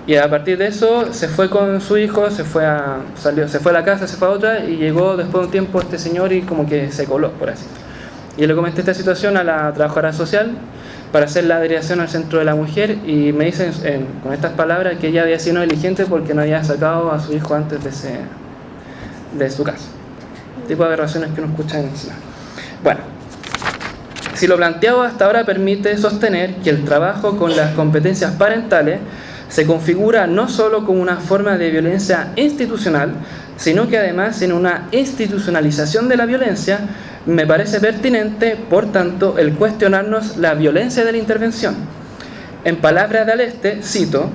Y a partir de eso se fue con su hijo, se fue a la casa, se fue a otra y llegó después de un tiempo este señor y como que se coló, por así. Y yo le comenté esta situación a la trabajadora social para hacer la derivación al centro de la mujer y me dicen con estas palabras que ella había sido negligente porque no había sacado a su hijo antes de su casa. Tipo de aberraciones que uno escucha en el cine. Bueno, si lo planteado hasta ahora permite sostener que el trabajo con las competencias parentales se configura no solo como una forma de violencia institucional, sino que además en una institucionalización de la violencia, me parece pertinente, por tanto, el cuestionarnos la violencia de la intervención. En palabras de Aleste, cito,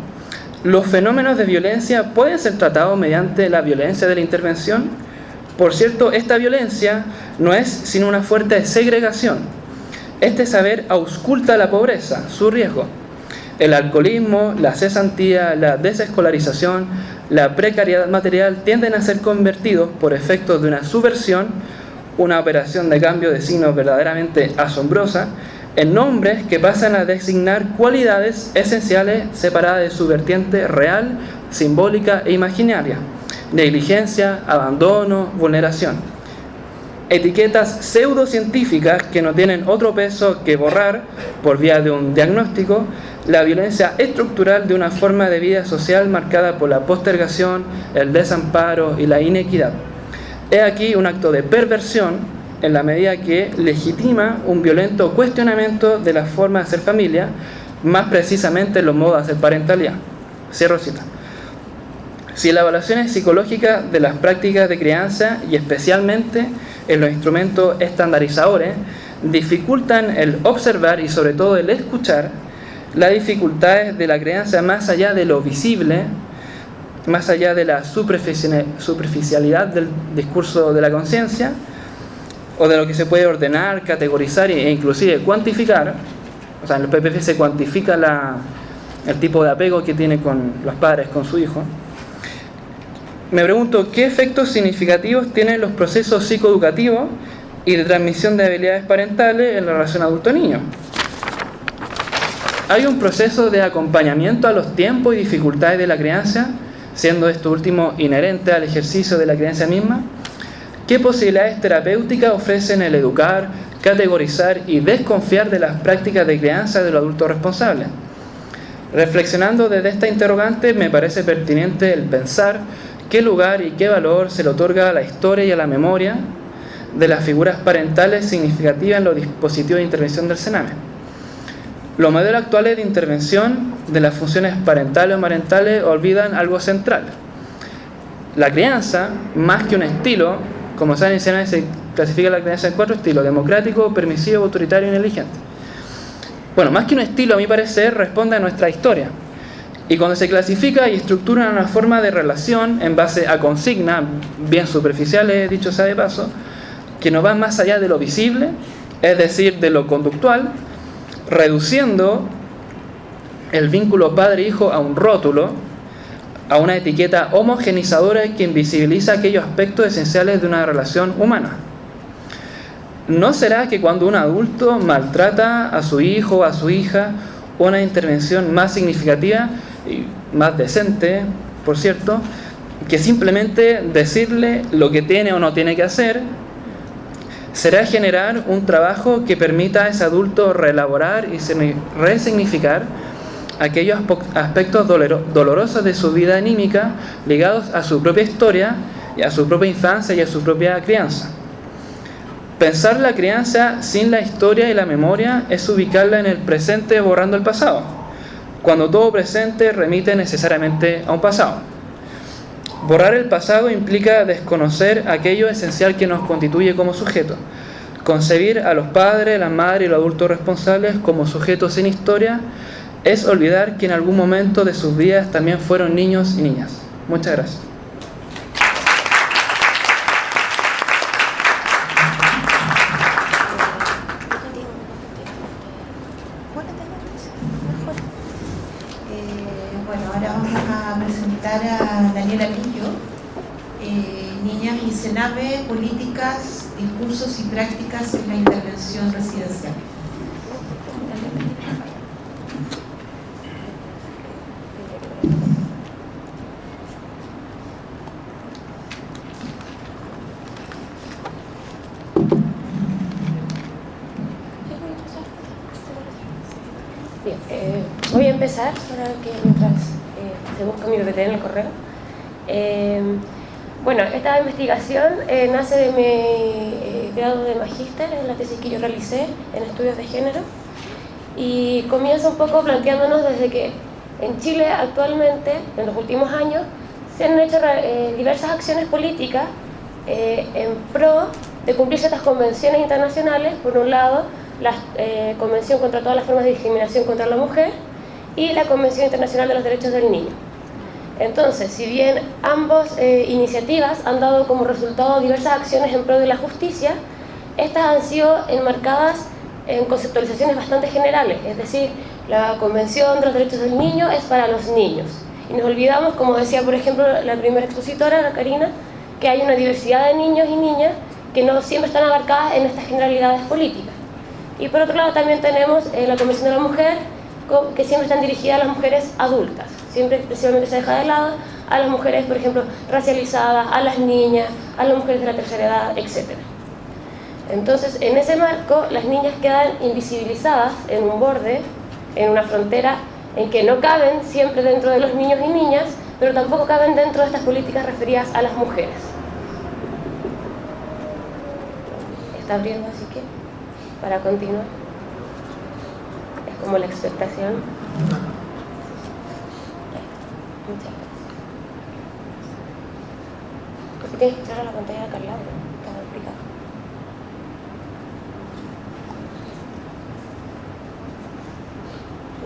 ¿los fenómenos de violencia pueden ser tratados mediante la violencia de la intervención? Por cierto, esta violencia no es sino una fuerte segregación. Este saber ausculta la pobreza, su riesgo. El alcoholismo, la cesantía, la desescolarización, la precariedad material tienden a ser convertidos por efectos de una subversión, una operación de cambio de signos verdaderamente asombrosa, en nombres que pasan a designar cualidades esenciales separadas de su vertiente real, simbólica e imaginaria: negligencia, abandono, vulneración. Etiquetas pseudocientíficas que no tienen otro peso que borrar, por vía de un diagnóstico, la violencia estructural de una forma de vida social marcada por la postergación, el desamparo y la inequidad. He aquí un acto de perversión en la medida que legitima un violento cuestionamiento de la forma de hacer familia, más precisamente los modos de hacer parentalidad. Cierro cita. Si la evaluación psicológica de las prácticas de crianza, y especialmente en los instrumentos estandarizadores, dificultan el observar y sobre todo el escuchar las dificultades de la crianza más allá de lo visible, más allá de la superficialidad del discurso de la conciencia, o de lo que se puede ordenar, categorizar e inclusive cuantificar. O sea, en el PPF se cuantifica el tipo de apego que tiene con los padres, con su hijo. Me pregunto, ¿qué efectos significativos tienen los procesos psicoeducativos y de transmisión de habilidades parentales en la relación adulto-niño? ¿Hay un proceso de acompañamiento a los tiempos y dificultades de la crianza, siendo esto último inherente al ejercicio de la crianza misma? ¿Qué posibilidades terapéuticas ofrecen el educar, categorizar y desconfiar de las prácticas de crianza de los adultos responsables? Reflexionando desde esta interrogante, me parece pertinente el pensar qué lugar y qué valor se le otorga a la historia y a la memoria de las figuras parentales significativas en los dispositivos de intervención del CENAME. Los modelos actuales de intervención de las funciones parentales o marentales olvidan algo central. La crianza, más que un estilo, como saben, en CENAME se clasifica la crianza en 4 estilos: democrático, permisivo, autoritario y negligente. Bueno, más que un estilo, a mi parecer, responde a nuestra historia. Y cuando se clasifica y estructura una forma de relación en base a consignas bien superficiales, dicho sea de paso, que no van más allá de lo visible, es decir, de lo conductual, reduciendo el vínculo padre-hijo a un rótulo, a una etiqueta homogenizadora que invisibiliza aquellos aspectos esenciales de una relación humana. ¿No será que cuando un adulto maltrata a su hijo o a su hija, una intervención más significativa y más decente, por cierto, que simplemente decirle lo que tiene o no tiene que hacer, será generar un trabajo que permita a ese adulto reelaborar y resignificar aquellos aspectos dolorosos de su vida anímica ligados a su propia historia y a su propia infancia y a su propia crianza? Pensar la crianza sin la historia y la memoria es ubicarla en el presente borrando el pasado, cuando todo presente remite necesariamente a un pasado. Borrar el pasado implica desconocer aquello esencial que nos constituye como sujeto. Concebir a los padres, las madres y los adultos responsables como sujetos sin historia es olvidar que en algún momento de sus vidas también fueron niños y niñas. Muchas gracias. Bueno, ahora vamos a presentar a Daniela Pillo, Niñas y CENAME, políticas, discursos y prácticas en la intervención residencial. Bien, voy a empezar para que mientras se busca mi PPT en el correo. Bueno, esta investigación nace de mi grado de magíster en la tesis que yo realicé en estudios de género, y comienza un poco planteándonos desde que en Chile actualmente, en los últimos años, se han hecho diversas acciones políticas en pro de cumplir ciertas convenciones internacionales. Por un lado, la Convención contra todas las formas de discriminación contra la mujer y la Convención Internacional de los Derechos del Niño. Entonces, si bien ambas iniciativas han dado como resultado diversas acciones en pro de la justicia, estas han sido enmarcadas en conceptualizaciones bastante generales, es decir, la Convención de los Derechos del Niño es para los niños. Y nos olvidamos, como decía por ejemplo la primera expositora, la Karina, que hay una diversidad de niños y niñas que no siempre están abarcadas en estas generalidades políticas. Y por otro lado también tenemos la Convención de la Mujer, que siempre están dirigidas a las mujeres adultas. Siempre especialmente se deja de lado a las mujeres, por ejemplo, racializadas, a las niñas, a las mujeres de la tercera edad, etc. Entonces, en ese marco, las niñas quedan invisibilizadas en un borde, en una frontera en que no caben siempre dentro de los niños y niñas, pero tampoco caben dentro de estas políticas referidas a las mujeres. Está abriendo, así que, para continuar. Es como la expectación. Muchas gracias. Porque tienes que entrar a la pantalla de Carla, está complicado.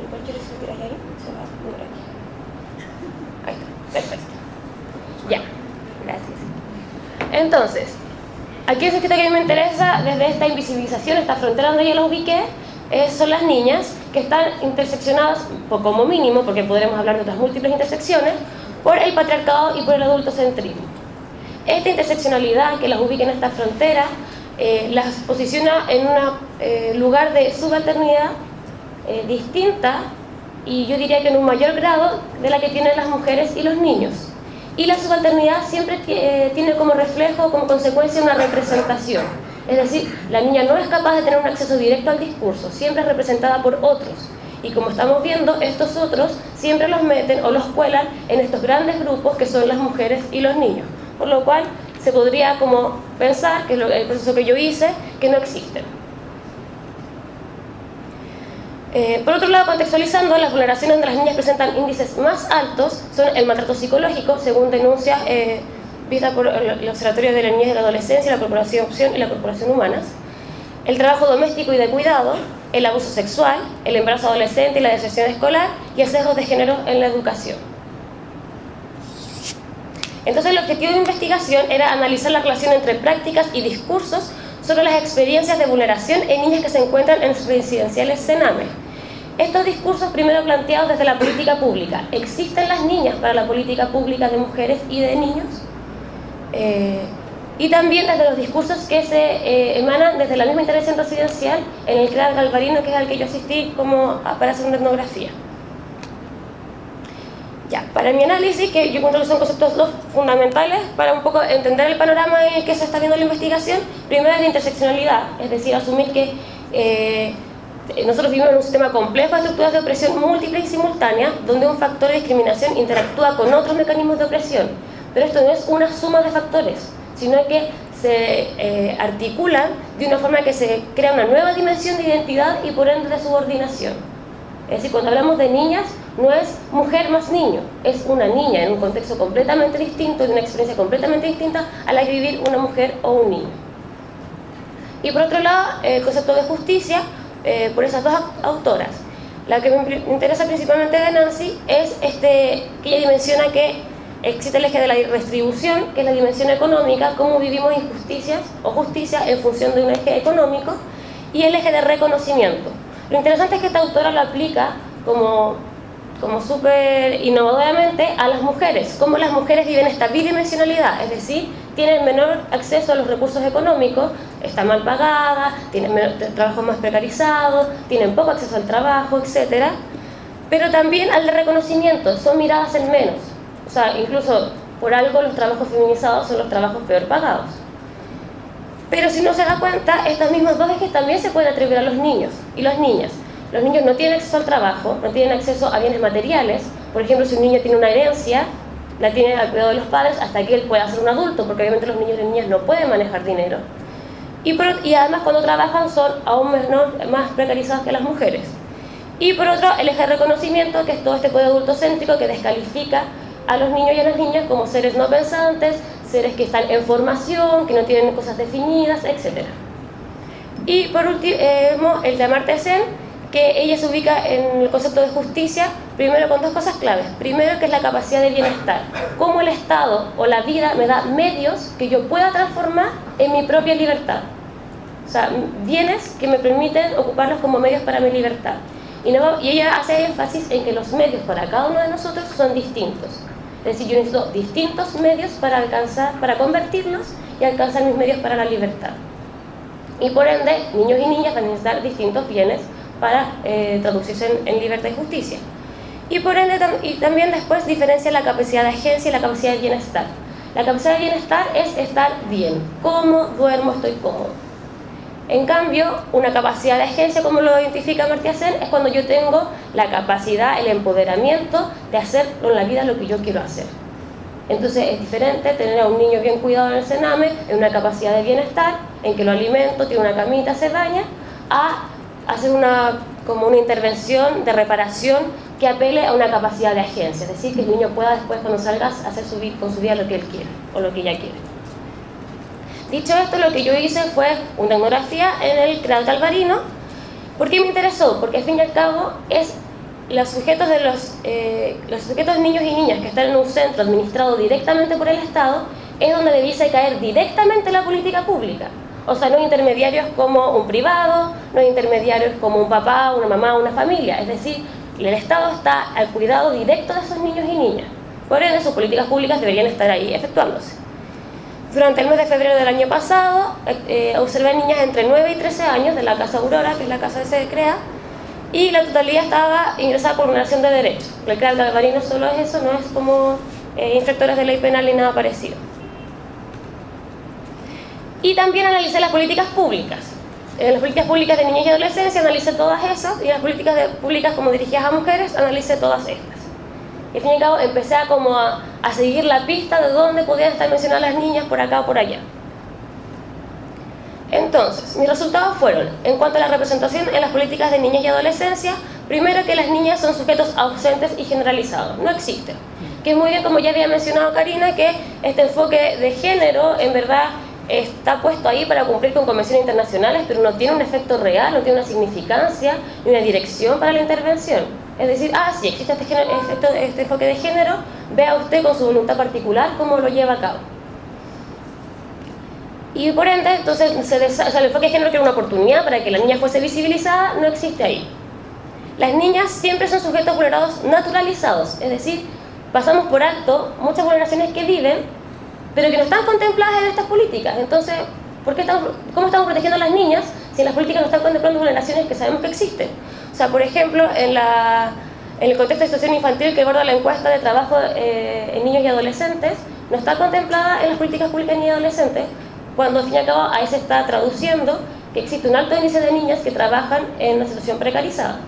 Igual quieres subir ahí, se va a poner aquí. Ahí está, perfecto. Ya, gracias. Entonces, aquí es que me interesa desde esta invisibilización, esta frontera donde yo la ubiqué, son las niñas que están interseccionadas, como mínimo, porque podremos hablar de otras múltiples intersecciones, por el patriarcado y por el adultocentrismo. Esta interseccionalidad que las ubica en esta frontera las posiciona en un lugar de subalternidad distinta, y yo diría que en un mayor grado de la que tienen las mujeres y los niños. Y la subalternidad siempre tiene como reflejo, como consecuencia, una representación. Es decir, la niña no es capaz de tener un acceso directo al discurso, siempre es representada por otros. Y como estamos viendo, estos otros siempre los meten o los cuelan en estos grandes grupos que son las mujeres y los niños. Por lo cual se podría como pensar, que es el proceso que yo hice, que no existen. Por otro lado, contextualizando, las vulneraciones donde las niñas presentan índices más altos son el maltrato psicológico, según denuncia vista por el Observatorio de la Niñez y la Adolescencia, la Corporación Opción y la Corporación Humanas, el trabajo doméstico y de cuidado, el abuso sexual, el embarazo adolescente y la deserción escolar, y el sesgo de género en la educación. Entonces, el objetivo de investigación era analizar la relación entre prácticas y discursos sobre las experiencias de vulneración en niñas que se encuentran en residenciales CENAME. Estos discursos, primero planteados desde la política pública: ¿existen las niñas para la política pública de mujeres y de niños? Y también desde los discursos que se emanan desde la misma intervención residencial en el CRAD Galvarino, que es al que yo asistí para hacer una etnografía. Ya, para mi análisis, que yo encuentro que son conceptos dos fundamentales para un poco entender el panorama en el que se está viendo la investigación. Primero es la interseccionalidad, es decir, asumir que nosotros vivimos en un sistema complejo de estructuras de opresión múltiples y simultáneas, donde un factor de discriminación interactúa con otros mecanismos de opresión. Pero esto no es una suma de factores, sino que se articulan de una forma que se crea una nueva dimensión de identidad y por ende de subordinación. Es decir, cuando hablamos de niñas, no es mujer más niño, es una niña en un contexto completamente distinto, de una experiencia completamente distinta a la que vivir una mujer o un niño. Y por otro lado, el concepto de justicia, por esas dos autoras. La que me interesa principalmente de Nancy es que ella dimensiona que existe el eje de la redistribución, que es la dimensión económica, cómo vivimos injusticias o justicia en función de un eje económico, y el eje de reconocimiento. Lo interesante es que esta autora lo aplica como súper innovadoramente a las mujeres, cómo las mujeres viven esta bidimensionalidad, es decir, tienen menor acceso a los recursos económicos, están mal pagadas, tienen trabajos más precarizados, tienen poco acceso al trabajo, etc. Pero también al de reconocimiento, son miradas en menos. O sea, incluso por algo los trabajos feminizados son los trabajos peor pagados. Pero si no se da cuenta, estas mismas dos ejes también se pueden atribuir a los niños y las niñas. Los niños no tienen acceso al trabajo, no tienen acceso a bienes materiales. Por ejemplo, si un niño tiene una herencia, la tiene al cuidado de los padres hasta que él pueda ser un adulto, porque obviamente los niños y niñas no pueden manejar dinero. Y además, cuando trabajan son aún más precarizados que las mujeres. Y por otro, el eje de reconocimiento, que es todo este poder adultocéntrico que descalifica a los niños y a las niñas como seres no pensantes, seres que están en formación, que no tienen cosas definidas, etc. Y por último, el de Amartya Sen, que ella se ubica en el concepto de justicia, primero con dos cosas claves. Primero, que es la capacidad de bienestar. Cómo el Estado o la vida me da medios que yo pueda transformar en mi propia libertad. O sea, bienes que me permiten ocuparlos como medios para mi libertad. y ella hace énfasis en que los medios para cada uno de nosotros son distintos. Es decir, yo necesito distintos medios para convertirlos y alcanzar mis medios para la libertad. Y por ende, niños y niñas van a necesitar distintos bienes para traducirse en libertad y justicia. Y por ende, y también después diferencia la capacidad de agencia y la capacidad de bienestar. La capacidad de bienestar es estar bien, como, duermo, estoy cómodo. En cambio, una capacidad de agencia, como lo identifica Amartya Sen, es cuando yo tengo la capacidad, el empoderamiento de hacer con la vida lo que yo quiero hacer. Entonces es diferente tener a un niño bien cuidado en el Sename, en una capacidad de bienestar, en que lo alimento, tiene una camita, se baña, a hacer como una intervención de reparación que apele a una capacidad de agencia, es decir, que el niño pueda después, cuando salga, hacer con su vida lo que él quiere o lo que ella quiere. Dicho esto, lo que yo hice fue una etnografía en el CREAD Calvarino. ¿Por qué me interesó? Porque al fin y al cabo es los sujetos niños y niñas que están en un centro administrado directamente por el Estado, es donde debiese caer directamente la política pública. O sea, no hay intermediarios como un privado, no hay intermediarios como un papá, una mamá, una familia. Es decir, el Estado está al cuidado directo de esos niños y niñas. Por ende, sus políticas públicas deberían estar ahí efectuándose. Durante el mes de febrero del año pasado, observé niñas entre 9 y 13 años de la Casa Aurora, que es la casa de sede CREA, y la totalidad estaba ingresada por vulneración de derechos. El CREA Calvarino solo es eso, no es como infractores de ley penal ni nada parecido. Y también analicé las políticas públicas. En las políticas públicas de niñez y adolescencia analicé todas esas, y en las políticas públicas como dirigidas a mujeres analicé todas estas. Y al fin y al cabo empecé a seguir la pista de dónde podían estar mencionadas las niñas por acá o por allá. Entonces, mis resultados fueron, en cuanto a la representación en las políticas de niñez y adolescencia, primero que las niñas son sujetos ausentes y generalizados, no existen. Que es muy bien, como ya había mencionado Karina, que este enfoque de género en verdad está puesto ahí para cumplir con convenciones internacionales, pero no tiene un efecto real, no tiene una significancia ni una dirección para la intervención. Es decir, sí, existe este enfoque de género, vea usted con su voluntad particular cómo lo lleva a cabo. Y por ende, entonces, el enfoque de género, que era una oportunidad para que la niña fuese visibilizada, no existe ahí. Las niñas siempre son sujetos vulnerados naturalizados, es decir, pasamos por alto muchas vulneraciones que viven, pero que no están contempladas en estas políticas. Entonces, ¿cómo estamos protegiendo a las niñas si en las políticas no están contemplando vulneraciones que sabemos que existen? O sea, por ejemplo, en el contexto de situación infantil que aborda la encuesta de trabajo en niños y adolescentes, no está contemplada en las políticas públicas ni adolescentes, cuando al fin y al cabo ahí se está traduciendo que existe un alto índice de niñas que trabajan en una situación precarizada.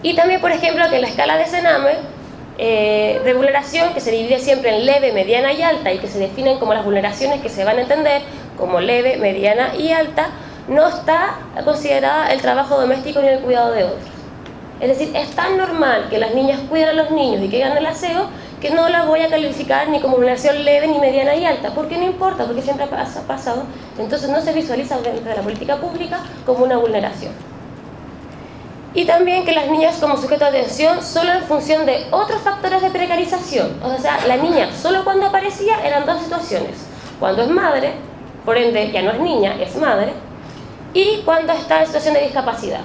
Y también, por ejemplo, que en la escala de Sename, de vulneración, que se divide siempre en leve, mediana y alta, y que se definen como las vulneraciones que se van a entender como leve, mediana y alta, no está considerada el trabajo doméstico ni el cuidado de otros. Es decir, es tan normal que las niñas cuiden a los niños y que hagan el aseo, que no las voy a calificar ni como vulneración leve, ni mediana y alta, porque no importa, porque siempre ha pasado. Entonces no se visualiza dentro de la política pública como una vulneración. Y también que las niñas como sujeto de atención solo en función de otros factores de precarización. O sea, la niña solo cuando aparecía eran dos situaciones: cuando es madre, por ende ya no es niña, es madre, y cuando está en situación de discapacidad.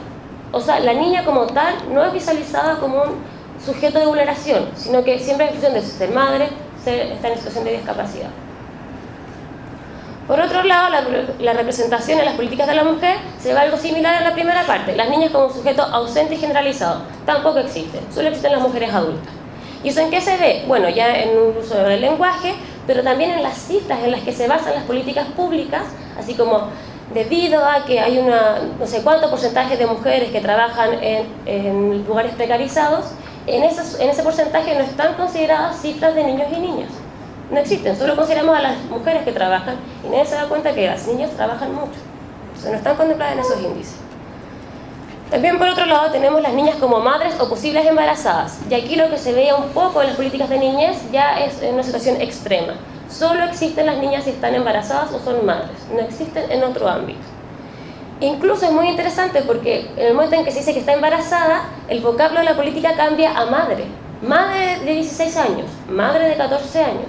O sea, la niña como tal no es visualizada como un sujeto de vulneración, sino que siempre en función de ser madre, está en situación de discapacidad. Por otro lado, la representación en las políticas de la mujer se ve algo similar a la primera parte. Las niñas como sujeto ausente y generalizado tampoco existen, solo existen las mujeres adultas. ¿Y eso en qué se ve? Bueno, ya en un uso del lenguaje, pero también en las cifras en las que se basan las políticas públicas, así como debido a que hay no sé cuánto porcentaje de mujeres que trabajan en lugares precarizados, en ese porcentaje no están consideradas cifras de niños y niñas. No existen, solo consideramos a las mujeres que trabajan y nadie se da cuenta que las niñas trabajan mucho. O sea, no están contempladas en esos índices. También por otro lado tenemos las niñas como madres o posibles embarazadas. Y aquí lo que se veía un poco en las políticas de niñez ya es en una situación extrema. Solo existen las niñas si están embarazadas o son madres, no existen en otro ámbito. Incluso es muy interesante porque en el momento en que se dice que está embarazada, el vocablo de la política cambia a madre. Madre de 16 años, madre de 14 años.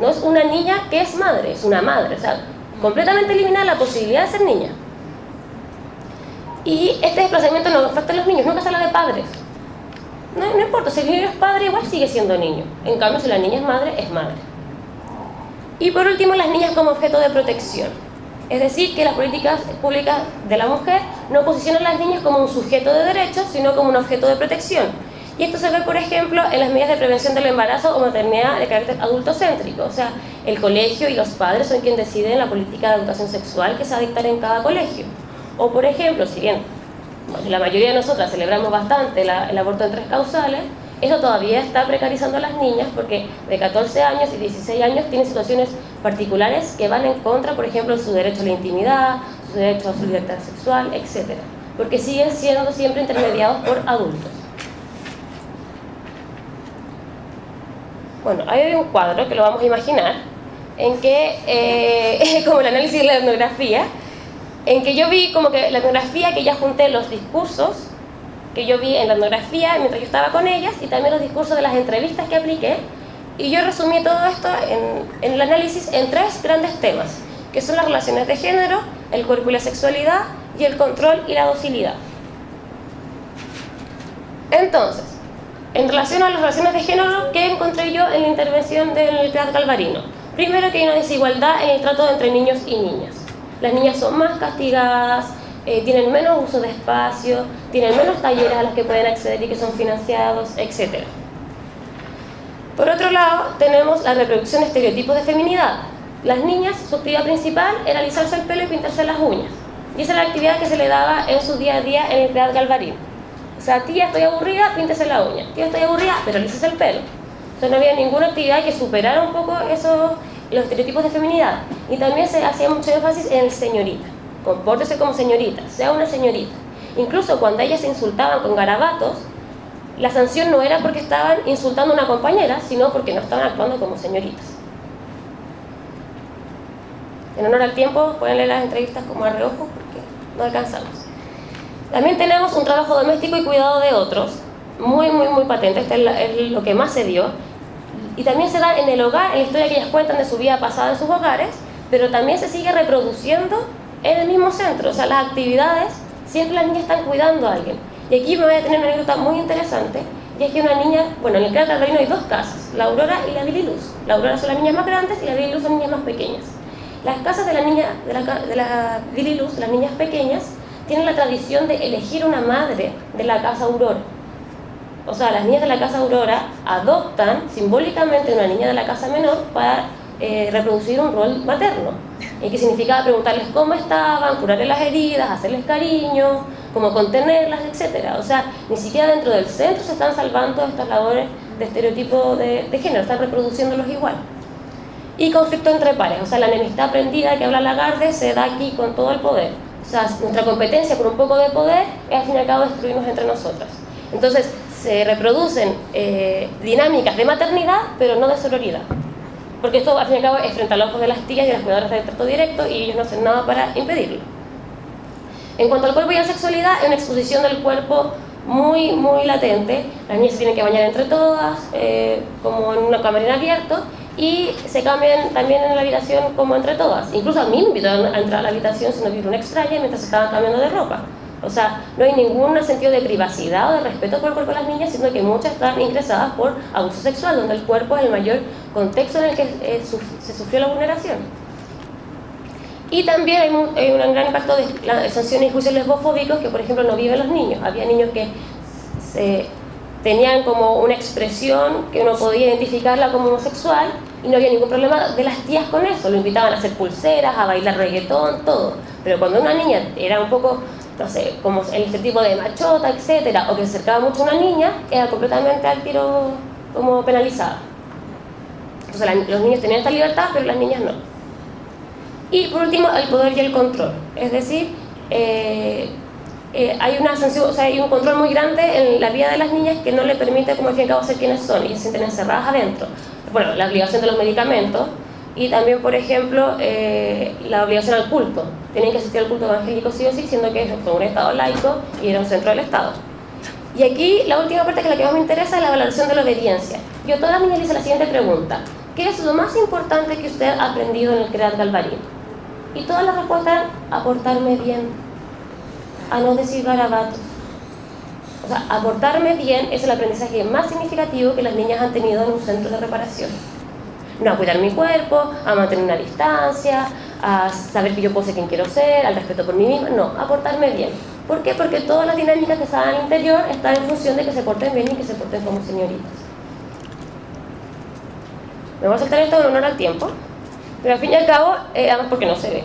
No es una niña que es madre, es una madre. O sea, completamente eliminar la posibilidad de ser niña. Y este desplazamiento no afecta a los niños, nunca se habla de padres. No importa, si el niño es padre, igual sigue siendo niño. En cambio, si la niña es madre, es madre. Y por último, las niñas como objeto de protección. Es decir, que las políticas públicas de la mujer no posicionan a las niñas como un sujeto de derechos, sino como un objeto de protección. Y esto se ve, por ejemplo, en las medidas de prevención del embarazo o maternidad de carácter adultocéntrico. O sea, el colegio y los padres son quienes deciden la política de educación sexual que se va a dictar en cada colegio. O, por ejemplo, si bien la mayoría de nosotras celebramos bastante el aborto en 3 causales, eso todavía está precarizando a las niñas porque de 14 años y 16 años tienen situaciones particulares que van en contra, por ejemplo, de su derecho a la intimidad, su derecho a su libertad sexual, etc. Porque siguen siendo siempre intermediados por adultos. Bueno, ahí hay un cuadro que lo vamos a imaginar, en que, como el análisis de la etnografía, en que yo vi como que la etnografía, que ya junté los discursos que yo vi en la etnografía mientras yo estaba con ellas y también los discursos de las entrevistas que apliqué, y yo resumí todo esto en el análisis en 3 grandes temas, que son las relaciones de género, el cuerpo y la sexualidad, y el control y la docilidad. Entonces, en relación a las relaciones de género, ¿qué encontré yo en la intervención del CREAD Galvarino? Primero, que hay una desigualdad en el trato entre niños y niñas. Las niñas son más castigadas, tienen menos uso de espacio, tienen menos talleres a los que pueden acceder y que son financiados, etc. Por otro lado, tenemos la reproducción de estereotipos de feminidad. Las niñas, su actividad principal era alisarse el pelo y pintarse las uñas. Y esa era la actividad que se le daba en su día a día en el CREAD Galvarino. O sea, tía, estoy aburrida, píntese la uña. Tía, estoy aburrida, pero alícese el pelo. O sea, no había ninguna actividad que superara un poco los estereotipos de feminidad. Y también se hacía mucho énfasis en el señorita. Compórtese como señorita, sea una señorita. Incluso cuando ellas se insultaban con garabatos, la sanción no era porque estaban insultando a una compañera, sino porque no estaban actuando como señoritas. En honor al tiempo, pueden leer las entrevistas como a reojo porque no alcanzamos. También tenemos un trabajo doméstico y cuidado de otros, muy patente. Este es lo que más se dio. Y también se da en el hogar, en la historia que ellas cuentan de su vida pasada en sus hogares, pero también se sigue reproduciendo en el mismo centro. O sea, las actividades, siempre las niñas están cuidando a alguien. Y aquí me voy a tener una anécdota muy interesante, y es que una niña, bueno, en el CREAD Galvarino hay 2 casas, la Aurora y la Viriluz. La Aurora son las niñas más grandes y la Viriluz son niñas más pequeñas. Las casas de la Viriluz, las niñas pequeñas, tienen la tradición de elegir una madre de la casa Aurora. O sea, las niñas de la casa Aurora adoptan simbólicamente una niña de la casa menor para reproducir un rol materno. Y que significaba preguntarles cómo estaban, curarles las heridas, hacerles cariño, cómo contenerlas, etc. O sea, ni siquiera dentro del centro se están salvando estas labores de estereotipo de género, están reproduciéndolos igual. Y conflicto entre pares, o sea, la enemistad aprendida que habla Lagarde se da aquí con todo el poder. O sea, nuestra competencia por un poco de poder es al fin y al cabo destruirnos entre nosotras. Entonces, se reproducen dinámicas de maternidad, pero no de sororidad. Porque esto al fin y al cabo es frente a los ojos de las tías y de las cuidadoras de trato directo, y ellos no hacen nada para impedirlo. En cuanto al cuerpo y a la sexualidad, es una exposición del cuerpo muy latente. Las niñas se tienen que bañar entre todas, como en una camerina abierto, y se cambian también en la habitación como entre todas. Incluso a mí me invitaron a entrar a la habitación si no hubiera una extraña mientras se estaban cambiando de ropa. O sea, no hay ningún sentido de privacidad o de respeto por el cuerpo de las niñas, sino que muchas están ingresadas por abuso sexual, donde el cuerpo es el mayor contexto en el que se sufrió la vulneración. Y también hay un gran impacto de las sanciones y juicios lesbofóbicos que, por ejemplo, no viven los niños. Había niños que tenían como una expresión que uno podía identificarla como homosexual y no había ningún problema de las tías con eso. Lo invitaban a hacer pulseras, a bailar reggaetón, todo. Pero cuando una niña era un poco, no sé, como este tipo de machota, etcétera, o que se acercaba mucho a una niña, era completamente al tiro como penalizada. Entonces los niños tenían esta libertad, pero las niñas no. Y por último, el poder y el control. Es decir, hay una sanción, o sea, hay un control muy grande en la vida de las niñas que no le permite, como al fin y al cabo, ser quienes son, y se sienten encerradas adentro. Bueno, la obligación de los medicamentos, y también, por ejemplo, la obligación al culto. Tienen que asistir al culto evangélico sí o sí, siendo que fue un estado laico y era un centro del estado. Y aquí la última parte, que es la que más me interesa, es la valoración de la obediencia. Yo a todas las niñas les hice la siguiente pregunta: ¿qué es lo más importante que usted ha aprendido en el CREAD Galvarino? Y todas las respuestas eran: aportarme bien. a no decir garabatos. O sea, aportarme bien es el aprendizaje más significativo que las niñas han tenido en un centro de reparación. No a cuidar mi cuerpo, a mantener una distancia, a saber que yo puedo ser quien quiero ser, al respeto por mí misma. No, aportarme bien. ¿Por qué? Porque todas las dinámicas que están al interior están en función de que se porten bien y que se porten como señoritas. Me voy a saltar esto en honor al tiempo, pero al fin y al cabo, además porque no se ve.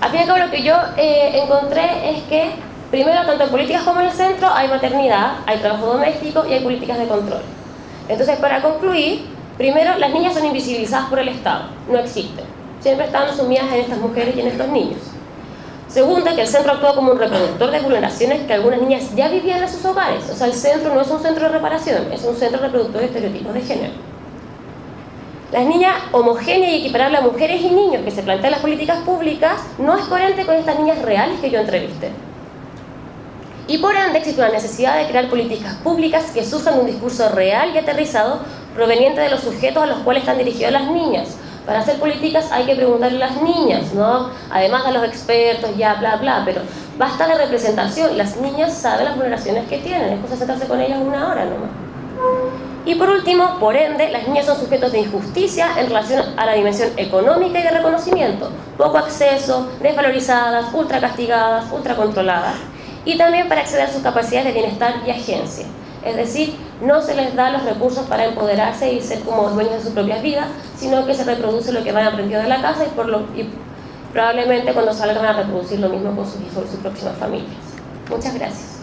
Al fin y al cabo lo que yo encontré es que, primero, tanto en políticas como en el centro, hay maternidad, hay trabajo doméstico y hay políticas de control. Entonces, para concluir, primero, las niñas son invisibilizadas por el Estado, no existen. Siempre están sumidas en estas mujeres y en estos niños. Segunda, que el centro actúa como un reproductor de vulneraciones que algunas niñas ya vivían en sus hogares. O sea, el centro no es un centro de reparación, es un centro reproductor de estereotipos de género. Las niñas homogéneas y equiparables a mujeres y niños que se plantean en las políticas públicas no es coherente con estas niñas reales que yo entrevisté. Y por ende existe una necesidad de crear políticas públicas que surjan de un discurso real y aterrizado proveniente de los sujetos a los cuales están dirigidas las niñas. Para hacer políticas hay que preguntarle a las niñas, ¿no? Además a los expertos, ya, bla, bla, pero basta de representación. Las niñas saben las vulneraciones que tienen, es cosa de sentarse con ellas una hora nomás. Y por último, por ende, las niñas son sujetos de injusticia en relación a la dimensión económica y de reconocimiento. Poco acceso, desvalorizadas, ultra castigadas, ultra controladas. Y también para acceder a sus capacidades de bienestar y agencia. Es decir, no se les da los recursos para empoderarse y ser como dueños de sus propias vidas, sino que se reproduce lo que van aprendiendo de la casa y probablemente cuando salgan a reproducir lo mismo con sus hijos y sus próximas familias. Muchas gracias.